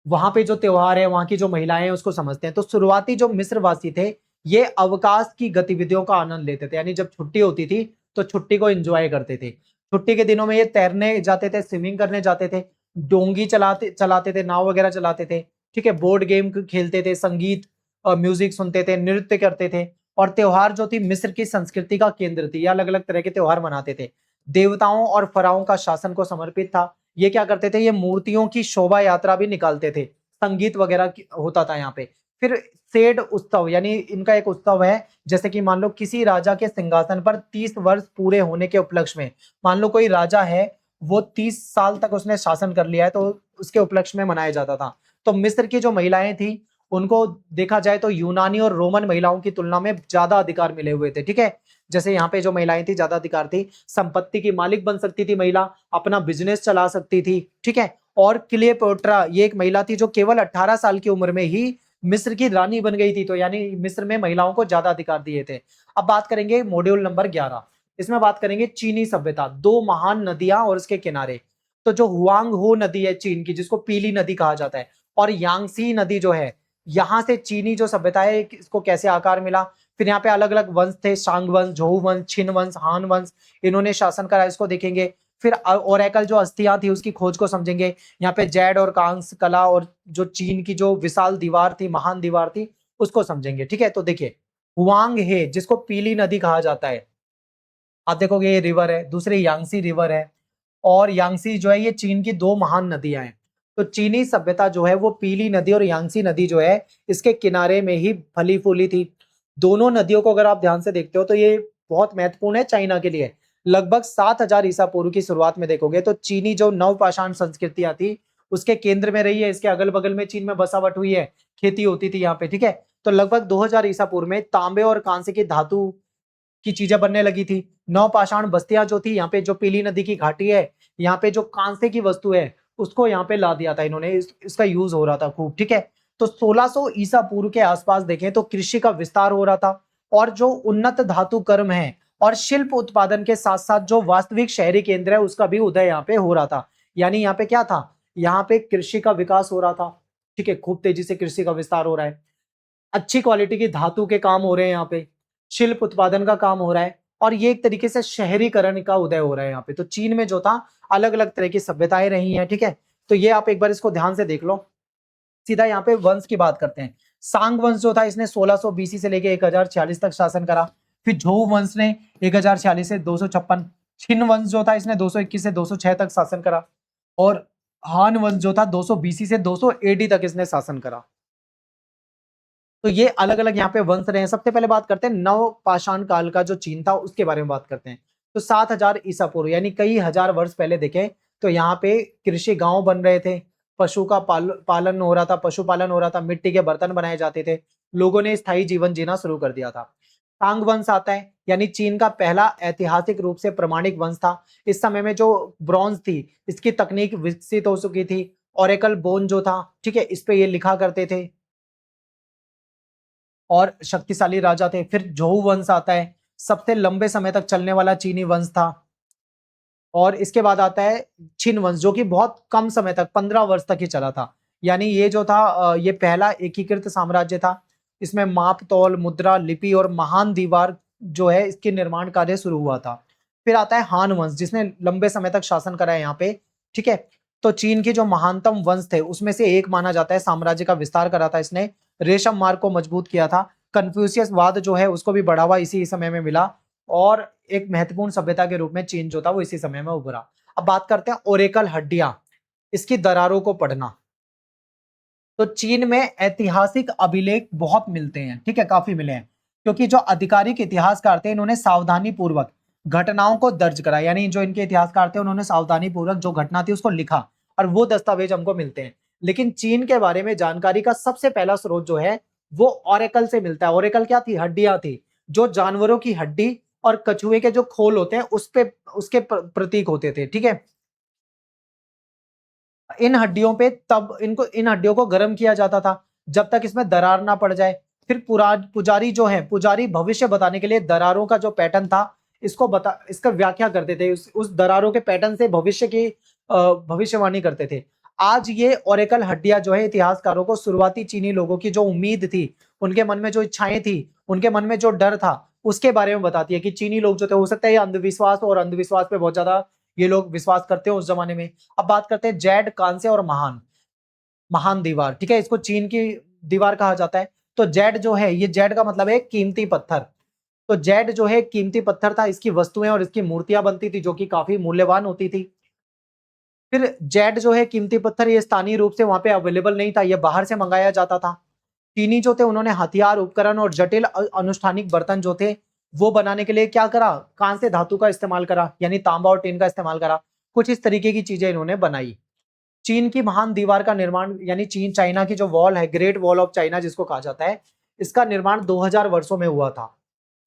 वहां पे जो त्योहार है, वहां की जो महिलाएं हैं उसको समझते हैं। तो शुरुआती जो मिस्रवासी थे ये अवकाश की गतिविधियों का आनंद लेते थे, यानी जब छुट्टी होती थी तो छुट्टी को एंजॉय करते थे। छुट्टी के दिनों में ये तैरने जाते थे, स्विमिंग करने जाते थे, डोंगी चलाते चलाते थे, नाव वगैरह चलाते थे, ठीक है, बोर्ड गेम खेलते थे, संगीत म्यूजिक सुनते थे, नृत्य करते थे। और त्योहार जो थी मिस्र की संस्कृति का केंद्र थी, ये अलग अलग तरह के त्योहार मनाते थे। देवताओं और फराओं का शासन को समर्पित था। ये क्या करते थे, ये मूर्तियों की शोभा यात्रा भी निकालते थे, संगीत वगैरह होता था यहाँ पे। फिर सेड उत्सव, यानी इनका एक उत्सव है, जैसे कि मान लो किसी राजा के सिंहासन पर 30 वर्ष पूरे होने के उपलक्ष्य में, मान लो कोई राजा है, वो 30 साल तक उसने शासन कर लिया है, तो उसके उपलक्ष्य में मनाया जाता था। तो मिस्र की जो महिलाएं थी, उनको देखा जाए तो यूनानी और रोमन महिलाओं की तुलना में ज्यादा अधिकार मिले हुए थे, ठीक है। जैसे यहाँ पे जो महिलाएं थी, ज्यादा अधिकार थी, संपत्ति की मालिक बन सकती थी महिला, अपना बिजनेस चला सकती थी, ठीक है। और क्लियोपेट्रा, ये एक महिला थी जो केवल 18 साल की उम्र में ही मिस्र की रानी बन गई थी, तो यानी मिस्र में महिलाओं को ज्यादा अधिकार दिए थे। अब बात करेंगे मॉड्यूल नंबर 11, इसमें बात करेंगे चीनी सभ्यता, दो महान नदियां और उसके किनारे। तो जो हुआंग हो नदी है चीन की, जिसको पीली नदी कहा जाता है, और यांगसी नदी जो है, यहां से चीनी जो सभ्यता है इसको कैसे आकार मिला। फिर यहाँ पे अलग अलग वंश थे, शांग वंश, झोउ वंश, छिन वंश, हान वंश, इन्होंने शासन करा, इसको देखेंगे। फिर ओरेकल जो अस्थियां थी उसकी खोज को समझेंगे। यहाँ पे जैड और कांस्य कला और जो चीन की जो विशाल दीवार थी, महान दीवार थी, उसको समझेंगे, ठीक है। तो देखिए, हुआंग हे जिसको पीली नदी कहा जाता है, आप देखोगे ये रिवर है, दूसरी यांगसी रिवर है, और यांगसी जो है ये चीन की दो महान नदियां हैं। तो चीनी सभ्यता जो है वो पीली नदी और यांगसी नदी जो है इसके किनारे में ही फली फूली थी। दोनों नदियों को अगर आप ध्यान से देखते हो तो ये बहुत महत्वपूर्ण है चाइना के लिए। लगभग 7000 ईसा पूर्व की शुरुआत में देखोगे तो चीनी जो नवपाषाण संस्कृतियां थी उसके केंद्र में रही है। इसके अगल बगल में चीन में बसावट हुई है, खेती होती थी यहाँ पे, ठीक है। तो लगभग 2000 ईसा पूर्व में तांबे और कांसे की धातु की चीजें बनने लगी थी। नवपाषाण बस्तियां जो थी यहाँ पे, जो पीली नदी की घाटी है, यहाँ पे जो कांसे की वस्तु है उसको यहाँ पे ला दिया था इन्होंने, इसका यूज हो रहा था खूब, ठीक है। तो 1600 ईसा पूर्व के आसपास देखें तो कृषि का विस्तार हो रहा था, और जो उन्नत धातु कर्म है और शिल्प उत्पादन के साथ साथ जो वास्तविक शहरी केंद्र है उसका भी उदय यहाँ पे हो रहा था। यानी यहाँ पे क्या था, यहाँ पे कृषि का विकास हो रहा था, ठीक है, खूब तेजी से कृषि का विस्तार हो रहा है, अच्छी क्वालिटी की धातु के काम हो रहे हैं यहाँ पे, शिल्प उत्पादन का काम हो रहा है, और ये एक तरीके से शहरीकरण का उदय हो रहा है यहाँ पे। तो चीन में जो था अलग अलग तरह की सभ्यताएं रही हैं, ठीक है। तो ये आप एक बार इसको ध्यान से देख लो। सीधा यहाँ पे वंश की बात करते हैं। सांग वंश जो था इसने 1600 बीसी से लेके 1046 तक शासन करा। फिर झोउ वंश ने 1046 से 256, छिन वंश जो था इसने 221 से 206 तक शासन करा, और हान वंश जो था 200 बीसी से 200 एडी तक इसने शासन करा। तो ये अलग अलग यहाँ पे वंश रहे हैं। सबसे पहले बात करते हैं नव पाषाण काल का जो चीन था उसके बारे में बात करते हैं। तो 7000 ईसा पूर्व यानी कई हजार वर्ष पहले देखें तो यहाँ पे कृषि गांव बन रहे थे, पशु का पालन हो रहा था, पशुपालन हो रहा था, मिट्टी के बर्तन बनाए जाते थे, लोगों ने स्थायी जीवन जीना शुरू कर दिया था। तांग वंश आता है, यानी चीन का पहला ऐतिहासिक रूप से प्रमाणिक वंश था। इस समय में जो ब्रॉन्ज थी इसकी तकनीक विकसित हो चुकी थी। ओरेकल बोन जो था, ठीक है, इस पे ये लिखा करते थे और शक्तिशाली राजा थे। फिर झोउ वंश आता है, सबसे लंबे समय तक चलने वाला चीनी वंश था। और इसके बाद आता है छिन वंश जो कि बहुत कम समय तक 15 वर्ष तक ही चला था। यानी ये जो था ये पहला एकीकृत साम्राज्य था। इसमें माप तौल, मुद्रा, लिपि और महान दीवार जो है इसके निर्माण कार्य शुरू हुआ था। फिर आता है हान वंश जिसने लंबे समय तक शासन करा है यहाँ पे, ठीक है। तो चीन के जो महानतम वंश थे उसमें से एक माना जाता है, साम्राज्य का विस्तार करा था इसने, रेशम मार्ग को मजबूत किया था, कन्फ्यूशियस वाद जो है उसको भी बढ़ावा इसी समय में मिला, और एक महत्वपूर्ण सभ्यता के रूप में चीन जो था वो इसी समय में उभरा। अब बात करते हैं ओरेकल हड्डियां, इसकी दरारों को पढ़ना। तो चीन में ऐतिहासिक अभिलेख बहुत मिलते हैं, ठीक है, काफी मिले हैं, क्योंकि जो आधिकारिक इतिहासकार थे इन्होंने सावधानी पूर्वक घटनाओं को दर्ज करा। यानी जो इनके इतिहासकार थे उन्होंने सावधानी पूर्वक जो घटना थी उसको लिखा, और वो दस्तावेज हमको मिलते हैं। लेकिन चीन के बारे में जानकारी का सबसे पहला स्रोत जो है वो ओरेकल से मिलता है। ओरेकल क्या थी, हड्डियां थी, जो जानवरों की हड्डी और कछुए के जो खोल होते हैं उस पे उसके प्रतीक होते थे, ठीक है। इन हड्डियों पे तब इनको इन हड्डियों को गर्म किया जाता था जब तक इसमें दरार ना पड़ जाए। फिर पुजारी जो है, पुजारी भविष्य बताने के लिए दरारों का जो पैटर्न था इसका व्याख्या करते थे, उस दरारों के पैटर्न से भविष्य की भविष्यवाणी करते थे। आज ये ओरेकल हड्डियां जो है इतिहासकारों को शुरुआती चीनी लोगों की जो उम्मीद थी, उनके मन में जो इच्छाएं थी उनके मन में जो डर था उसके बारे में बताती है कि चीनी लोग जो थे, हो सकता है ये अंधविश्वास और अंधविश्वास पे बहुत ज्यादा ये लोग विश्वास करते हैं उस जमाने में। अब बात करते हैं जैड, कांस्य और महान महान दीवार, ठीक है, इसको चीन की दीवार कहा जाता है। तो जेड जो है, ये जेड का मतलब है कीमती पत्थर। तो जेड जो है कीमती पत्थर था, इसकी वस्तुएं और इसकी मूर्तियां बनती थी जो कि काफी मूल्यवान होती थी। फिर जेड जो है कीमती पत्थर, ये स्थानीय रूप से वहां पे अवेलेबल नहीं था, ये बाहर से मंगाया जाता था। चीनी जो थे उन्होंने हथियार, उपकरण और जटिल अनुष्ठानिक बर्तन जो थे वो बनाने के लिए क्या करा, कांस्य धातु का इस्तेमाल करा, यानी तांबा और टिन का इस्तेमाल करा। कुछ इस तरीके की चीजें इन्होंने बनाई। चीन की महान दीवार का निर्माण, यानी चीन चाइना की जो वॉल है, ग्रेट वॉल ऑफ चाइना जिसको कहा जाता है, इसका निर्माण 2000 वर्षों में हुआ था,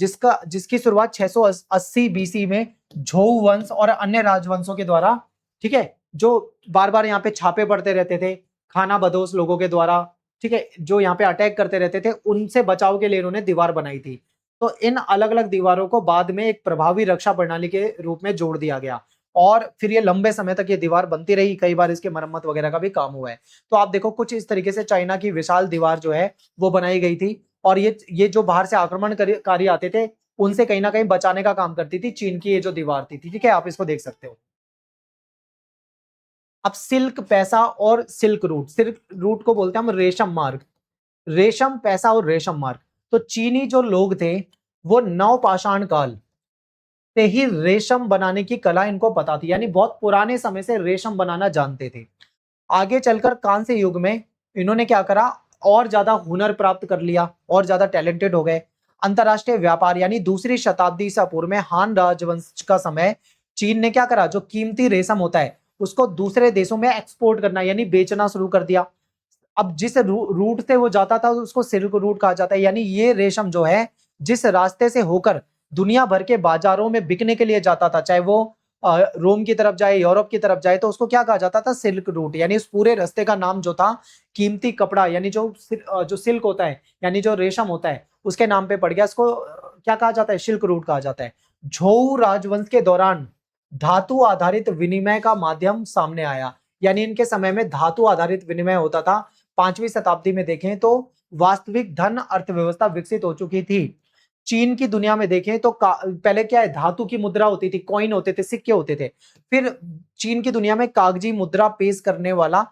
जिसकी शुरुआत 680 बीसी में झोउ वंश और अन्य राजवंशों के द्वारा, ठीक है, जो बार बार यहाँ पे छापे पड़ते रहते थे खाना बदोश लोगों के द्वारा, ठीक है, जो यहाँ पे अटैक करते रहते थे, उनसे बचाव के लिए इन्होंने दीवार बनाई थी। तो इन अलग अलग दीवारों को बाद में एक प्रभावी रक्षा प्रणाली के रूप में जोड़ दिया गया और फिर ये लंबे समय तक ये दीवार बनती रही, कई बार इसके मरम्मत वगैरह का भी काम हुआ है। तो आप देखो कुछ इस तरीके से चाइना की विशाल दीवार जो है वो बनाई गई थी और ये जो बाहर से आक्रमणकारी आते थे उनसे कहीं ना कहीं बचाने का काम करती थी चीन की ये जो दीवार थी, ठीक है, आप इसको देख सकते हो। अब सिल्क, पैसा और सिल्क रूट को बोलते हैं हम रेशम मार्ग, रेशम, पैसा और रेशम मार्ग। तो चीनी जो लोग थे वो नवपाषाण काल से ही रेशम बनाने की कला इनको पता थी, यानी बहुत पुराने समय से रेशम बनाना जानते थे। आगे चलकर कांस्य युग में इन्होंने क्या करा, और ज्यादा हुनर प्राप्त कर लिया और ज्यादा टैलेंटेड हो गए। अंतरराष्ट्रीय व्यापार, यानी दूसरी शताब्दी ईसा पूर्व में हान राजवंश का समय, चीन ने क्या करा, जो कीमती रेशम होता है उसको दूसरे देशों में एक्सपोर्ट करना यानी बेचना शुरू कर दिया। अब जिस रूट से वो जाता था उसको सिल्क रूट कहा जाता है, यानी ये रेशम जो है जिस रास्ते से होकर दुनिया भर के बाजारों में बिकने के लिए जाता था, चाहे वो रोम की तरफ जाए, यूरोप की तरफ जाए, तो उसको क्या कहा जाता था, सिल्क रूट। यानी उस पूरे रास्ते का नाम जो था कीमती कपड़ा, यानी जो सिल्क होता है, यानी जो रेशम होता है उसके नाम पे पड़ गया। इसको क्या कहा जाता है, सिल्क रूट कहा जाता है। झोउ राजवंश के दौरान धातु आधारित विनिमय का माध्यम सामने आया, यानी इनके समय में धातु आधारित विनिमय होता था। 5वीं शताब्दी में देखें तो वास्तविक धन अर्थव्यवस्था विकसित हो चुकी थी। चीन की दुनिया में देखें तो पहले क्या है, धातु की मुद्रा होती थी, कॉइन होते थे, सिक्के होते थे। फिर चीन की दुनिया में कागजी मुद्रा पेश करने वाला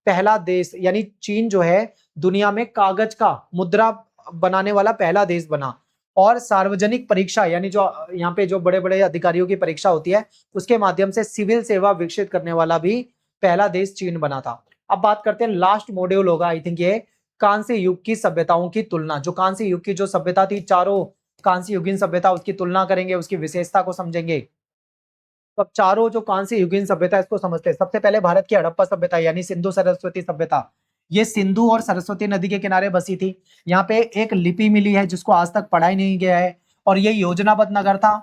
पहला देश, यानी चीन जो है दुनिया में कागज का मुद्रा बनाने वाला पहला देश बना। और सार्वजनिक परीक्षा, यानी जो यहाँ पे जो बड़े बड़े अधिकारियों की परीक्षा होती है उसके माध्यम से सिविल सेवा विकसित करने वाला भी पहला देश चीन बना था। अब बात करते हैं, लास्ट मॉड्यूल होगा आई थिंक ये, कांस्य युग की सभ्यताओं की तुलना। जो कांस्य युग की जो सभ्यता थी, चारों कांस्य युगीन सभ्यता, उसकी तुलना करेंगे, उसकी विशेषता को समझेंगे। तो अब चारों जो कांस्य युगीन सभ्यता इसको समझते हैं। सबसे पहले भारत की हड़प्पा सभ्यता, यानी सिंधु सरस्वती सभ्यता। ये सिंधु और सरस्वती नदी के किनारे बसी थी। यहाँ पे एक लिपि मिली है जिसको आज तक पढ़ा ही नहीं गया है और ये योजनाबद्ध नगर था,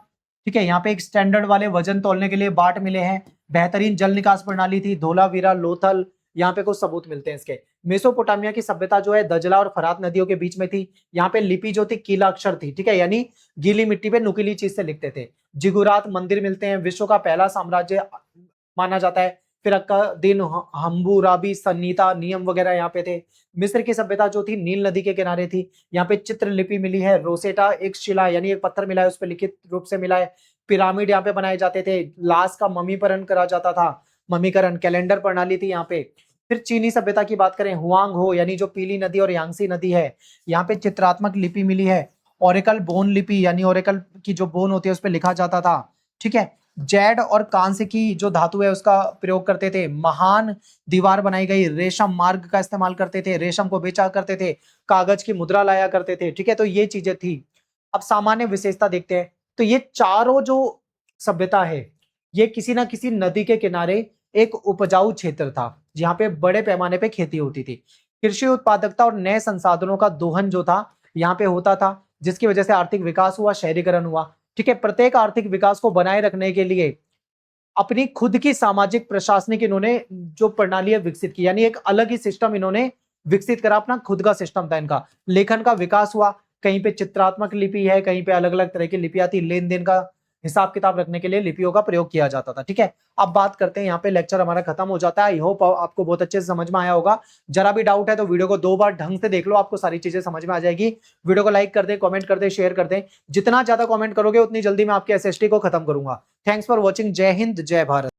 ठीक है। यहाँ पे एक स्टैंडर्ड वाले वजन तोलने के लिए बाट मिले हैं, बेहतरीन जल निकास प्रणाली थी, धोलावीरा, लोथल, यहाँ पे कुछ सबूत मिलते हैं इसके। मेसोपोटामिया की सभ्यता जो है दजला और फरात नदियों के बीच में थी। यहाँ पे लिपि जो थी कीला अक्षर थी, ठीक है, यानी गीली मिट्टी पे नुकीली चीज से लिखते थे। जिगुरात मंदिर मिलते हैं, विश्व का पहला साम्राज्य माना जाता है। फिर दिन हम्बुराबी, सन्नीता, नियम वगैरह यहाँ पे थे। मिस्र की सभ्यता जो थी नील नदी के किनारे थी। यहाँ पे चित्रलिपि मिली है, रोसेटा एक शिला यानी एक पत्थर मिला है, उस पर लिखित रूप से मिला है। पिरामिड यहाँ पे बनाए जाते थे, लाश का ममीकरण करा जाता था, ममीकरण, कैलेंडर प्रणाली थी यहाँ पे। फिर चीनी सभ्यता की बात करें, हुआंग हो यानी जो पीली नदी और यांगसी नदी है, यहाँ पे चित्रात्मक लिपि मिली है। ओरेकल बोन लिपि, यानी ओरेकल की जो बोन होती है उस पर लिखा जाता था, ठीक है। जेड और कांस्य की जो धातु है उसका प्रयोग करते थे। महान दीवार बनाई गई, रेशम मार्ग का इस्तेमाल करते थे, रेशम को बेचा करते थे, कागज की मुद्रा लाया करते थे, ठीक है। तो ये चीजें थी। अब सामान्य विशेषता देखते हैं। तो ये चारों जो सभ्यता है ये किसी ना किसी नदी के किनारे एक उपजाऊ क्षेत्र था जहाँ पे बड़े पैमाने पे खेती होती थी। कृषि उत्पादकता और नए संसाधनों का दोहन जो था यहाँ पे होता था, जिसकी वजह से आर्थिक विकास हुआ, शहरीकरण हुआ, ठीक है। प्रत्येक आर्थिक विकास को बनाए रखने के लिए अपनी खुद की सामाजिक प्रशासनिक इन्होंने जो प्रणाली विकसित की, यानी एक अलग ही सिस्टम इन्होंने विकसित करा, अपना खुद का सिस्टम था इनका। लेखन का विकास हुआ, कहीं पे चित्रात्मक लिपि है, कहीं पे अलग अलग तरह की लिपियां थी, लेन देन का हिसाब किताब रखने के लिए लिपियों का प्रयोग किया जाता था। ठीक है, अब बात करते हैं, यहाँ पे लेक्चर हमारा खत्म हो जाता है। आई होप आपको बहुत अच्छे से समझ में आया होगा। जरा भी डाउट है तो वीडियो को 2 बार ढंग से देख लो, आपको सारी चीजें समझ में आ जाएगी। वीडियो को लाइक कर दे, कमेंट कर दे, शेयर कर दे। जितना ज्यादा कमेंट करोगे उतनी जल्दी मैं आपके एसएसटी को खत्म करूंगा। Thanks for watching. जय हिंद, जय भारत।